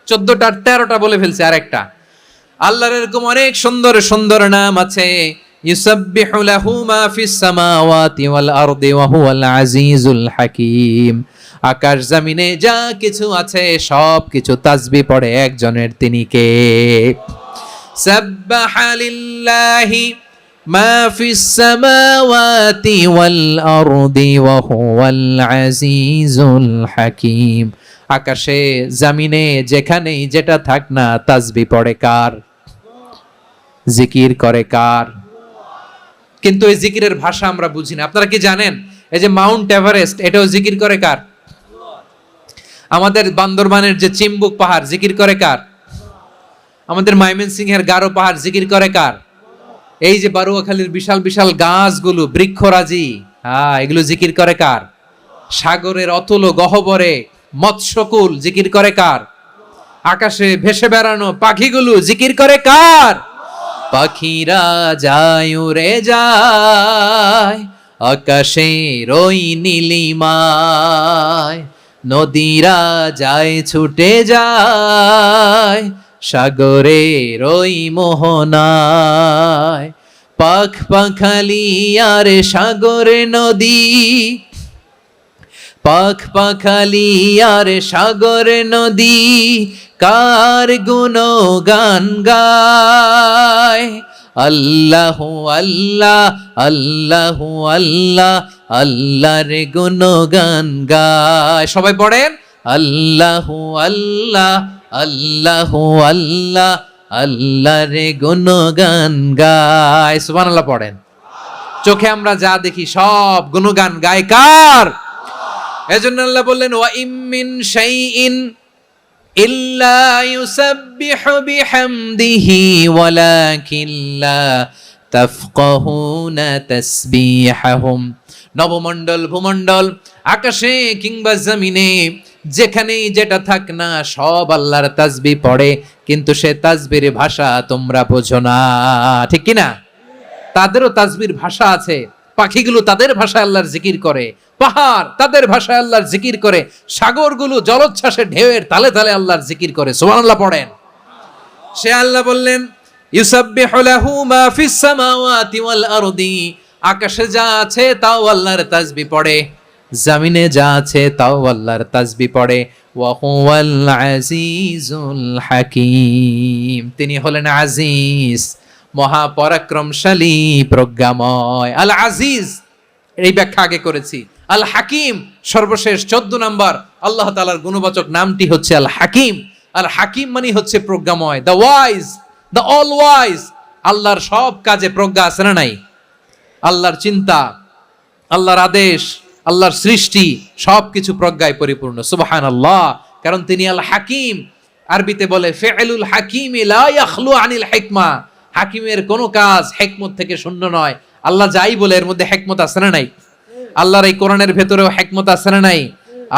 14টা 13টা বলে ফেলছে, আর একটা। আল্লাহর এরকম অনেক সুন্দর সুন্দর নাম আছে। ইউসাব্বিহু লাহু মা ফিস সামাওয়াতি ওয়াল আরদি ওয়া হুয়াল আজিজুল হাকীম। আকাশ জমিনে যা কিছু আছে সব কিছু তাসবিহ পড়ে একজনের, তিনি কে? সাব্বাহা লিল্লাহি মা ফিস সামাওয়াতি ওয়াল আরদি ওয়া হুয়াল আজিজুল হাকীম। আকাশে জমিনে যেখানেই যেটা থাক না, তাসবিহ পড়ে কার? জিকির করে কার? কিন্তু এই জিকিরের ভাষা আমরা বুঝি না। আপনারা কি জানেন এই যে মাউন্ট এভারেস্ট, এটাও জিকির করে কার? আমাদের বান্দরবানের যে চিম্বুক পাহাড়, জিকির করে কার? আমাদের ময়মনসিংহের গারো পাহাড়, জিকির করে কার? এই যে বারুয়াখালীর বিশাল বিশাল গাছগুলো, বৃক্ষরাজি, এগুলো জিকির করে কার? সাগরের অতল গহ্বরে মৎস্যকুল, জিকির করে কার? আকাশে ভেসে বেড়ানো পাখিগুলো, জিকির করে কার? পাখিরা যায় উড়ে যায় আকাশের ওই নীলিমায়, নদীরা যায় ছুটে যায় সাগরের ওই মোহনায়। পাখ পাখালি আর সাগরে নদী, পাখ পাখালি আর সাগরে নদী, কার গুণগান গায় আল্লাহু আল্লাহ আল্লাহু আল্লাহ আল্লাহর গুণগান গায়। সবাই পড়েন আল্লাহু আল্লাহ আল্লাহু আল্লাহ আল্লাহর গুণগান গায়। সুবহানাল্লাহ পড়েন। চোখে আমরা যা দেখি সব গুণগান গায় কার? এজন্য আল্লাহ বললেন ওয়া ইম মিন শাইইন ইল্লা ইউসাব্বিহু বিহামদিহি ওয়ালাকিন লা তাফকাহুনা তাসবিহাহুম। নবমণ্ডল ভূমণ্ডল আকাশে কিংবা জমিনে যেখানেই যেটা থাক না সব আল্লাহর তাসবিহ পড়ে, কিন্তু সে তাসবির ভাষা তোমরা বোঝো না, ঠিক কি না? তাদেরও তাসবির ভাষা আছে। পাখিগুলো তাদের ভাষায় আল্লাহর জিকির করে, পাহাড় তাদের ভাষায় আল্লাহর জিকির করে, সাগরগুলো জলোচ্ছ্বাসে ঢেউয়ের তালে তালে আল্লাহর জিকির করে। সুবহানাল্লাহ পড়েন। সে আল্লাহ বললেন ইউসাব্বিহু লাহু মা ফিস সামাওয়াতি ওয়াল আরদি, আকাশে যা আছে তাও আল্লাহর তাসবিহ পড়ে, জমিনে যা আছে তাও আল্লাহর তাসবিহ পড়ে। ওয়া হুয়াল আজিজুল হাকীম, তিনি হলেন আজিজ, মহাপরাক্রমশালী, প্রজ্ঞাময়। আল আজিজ এই ব্যাখ্যা আগে করেছি। আল হাকিম সর্বশেষ 14 নম্বর আল্লাহ তাআলার গুণবাচক নামটি হচ্ছে আল হাকিম। আল হাকিম মানে হচ্ছে প্রজ্ঞাময়, the wise, the all wise. আল্লাহর সব কাজে প্রজ্ঞা আছে না নাই? আল্লাহর চিন্তা, আল্লাহর আদেশ, আল্লাহর সৃষ্টি সবকিছু প্রজ্ঞায় পরিপূর্ণ। সুবহানাল্লাহ, কারণ তিনি আল হাকিম। আরবিতে বলে ফি'লুল হাকিম লা ইয়াখলু আনিল হিকমা, হাকিমের কোনো কাজ হিকমত থেকে শূন্য নয়। আল্লাহ যাই বলে এর মধ্যে হিকমত আছে না নাই? আল্লাহর এই কোরআনের ভেতরেও হিকমত আছে না নাই?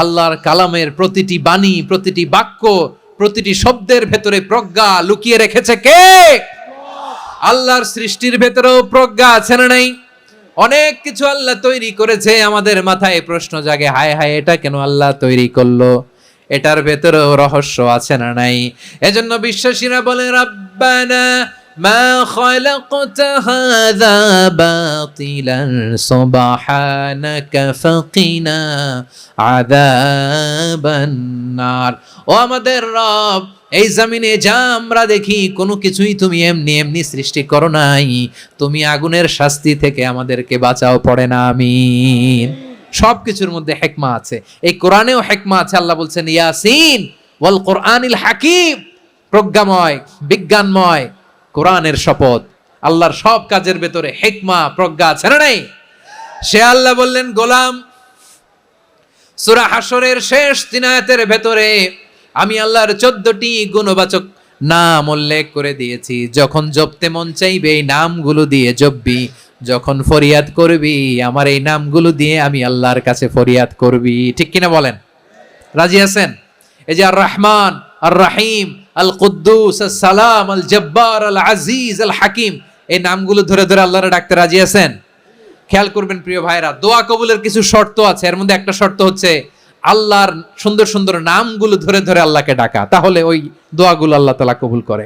আল্লাহর কালামের প্রতিটি বাণী, প্রতিটি বাক্য, প্রতিটি শব্দের ভেতরে প্রজ্ঞা লুকিয়ে রেখেছে কে? আল্লাহর সৃষ্টির ভেতরেও প্রজ্ঞা আছে না নাই? অনেক কিছু আল্লাহ তৈরি করেছে, আমাদের মাথায় প্রশ্ন জাগে, হায় হায় এটা কেন আল্লাহ তৈরি করলো? এটার ভেতরেও রহস্য আছে না নাই? এজন্য বিশ্বাসীরা বলে রাব্বানা মা খালাকতা হাযা বাতিলান সুবহানাকা ফাকিনা আযাবান নার। ও আমাদের রব, এই জমিনে যা আমরা দেখি কোনো কিছুই তুমি এমনি এমনি সৃষ্টি করো নাই, তুমি আগুনের শাস্তি থেকে আমাদেরকে বাঁচাও, পড়ে না আমিন। সবকিছুর মধ্যে হিকমা আছে, এই কোরআনেও হিকমা আছে। আল্লাহ বলছেন ইয়াসিন ওয়াল কোরআনিল হাকিম, প্রজ্ঞাময়, বিজ্ঞানময় কোরআনের শপথ। আল্লাহর সব কাজের ভেতরে হিকমা, প্রজ্ঞা আছে না নাই? সে আল্লাহ বললেন গোলাম, সূরা হাশরের শেষ 3 আয়াতের ভেতরে আমি আল্লাহর 14টি গুণবাচক নাম উল্লেখ করে দিয়েছি। যখন জপতে মন চাইবে এই নামগুলো দিয়ে জপবি, যখন ফরিয়াদ করবি আমার এই নামগুলো দিয়ে আমি আল্লাহর কাছে ফরিয়াদ করবি। ঠিক কিনা বলেন? রাজি আছেন? এই যে আর রহমান, আর রাহিম, আল কুদ্দুস, আস সালাম, আল জব্বার, আল আজিজ, আল হাকিম, এই নামগুলো ধরে ধরে আল্লাহরে ডাকতে রাজি আছেন? খেয়াল করবেন প্রিয় ভাইরা, দোয়া কবুলের কিছু শর্ত আছে। এর মধ্যে একটা শর্ত হচ্ছে আল্লাহর সুন্দর সুন্দর নামগুলো ধরে ধরে আল্লাহকে ডাকা, তাহলে ওই দোয়াগুলো আল্লাহ তাআলা কবুল করে।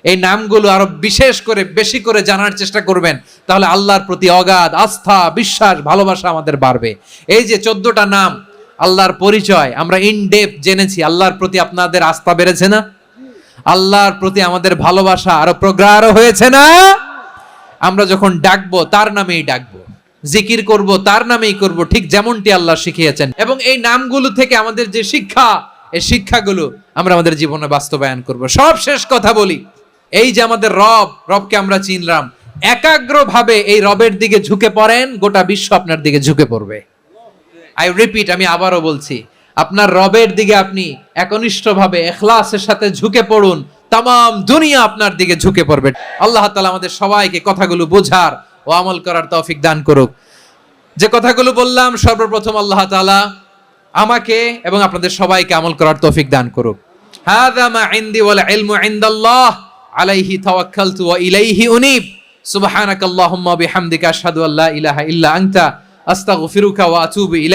এই নামগুলো আরো বিশেষ করে বেশি করে জানার চেষ্টা করবেন, তাহলে আল্লাহর প্রতি অগাধ আস্থা, বিশ্বাস, ভালোবাসা আমাদের বাড়বে। এই যে 14টা নাম আল্লাহর পরিচয় আমরা ইন ডেপথ জেনেছি, আল্লাহর প্রতি আপনাদের আস্থা বেড়েছে না? আল্লাহর প্রতি আমাদের ভালোবাসা আরো প্রগাঢ় হয়েছে না? আমরা যখন ডাকবো তার নামেই ডাকবো, জিকির করব তার নামেই করব, ঠিক যেমনটি আল্লাহ শিখিয়েছেন। এবং এই নামগুলো থেকে আমাদের যে শিক্ষা, এই শিক্ষাগুলো আমরা আমাদের জীবনে বাস্তবায়ন করব। সব শেষ কথা বলি, এই যে আমাদের রবকে আমরা চিনলাম, একাগ্রভাবে এই রবের দিকে ঝুঁকে পড়েন, গোটা বিশ্ব আপনার দিকে ঝুঁকে পড়বে। আই রিপিট, আমি আবারও বলছি, আপনার রবের দিকে আপনি একনিষ্ঠভাবে ইখলাসের সাথে ঝুঁকে পড়ুন, তামাম দুনিয়া আপনার দিকে ঝুঁকে পড়বে। আল্লাহ তাআলা আমাদের সবাইকে কথাগুলো বোঝার ও আমল করার তৌফিক দান করুক। যে কথাগুলো বললাম, সর্বপ্রথম আল্লাহ তাআলা আমাকে এবং আপনাদের সবাইকে আমল করার তৌফিক দান করুক। হাযা মা ইনদি ওয়াল ইলমু ইনদাল্লাহ আলাইহি তাওয়াক্কালতু ওয়া ইলাইহি উনীব। সুবহানাকাল্লাহুম্মা বিহামদিকা আশহাদু আল্লা ইলাহা ইল্লা আনতা আস্তাগফিরুকা ওয়া আতুবু ইলাইক।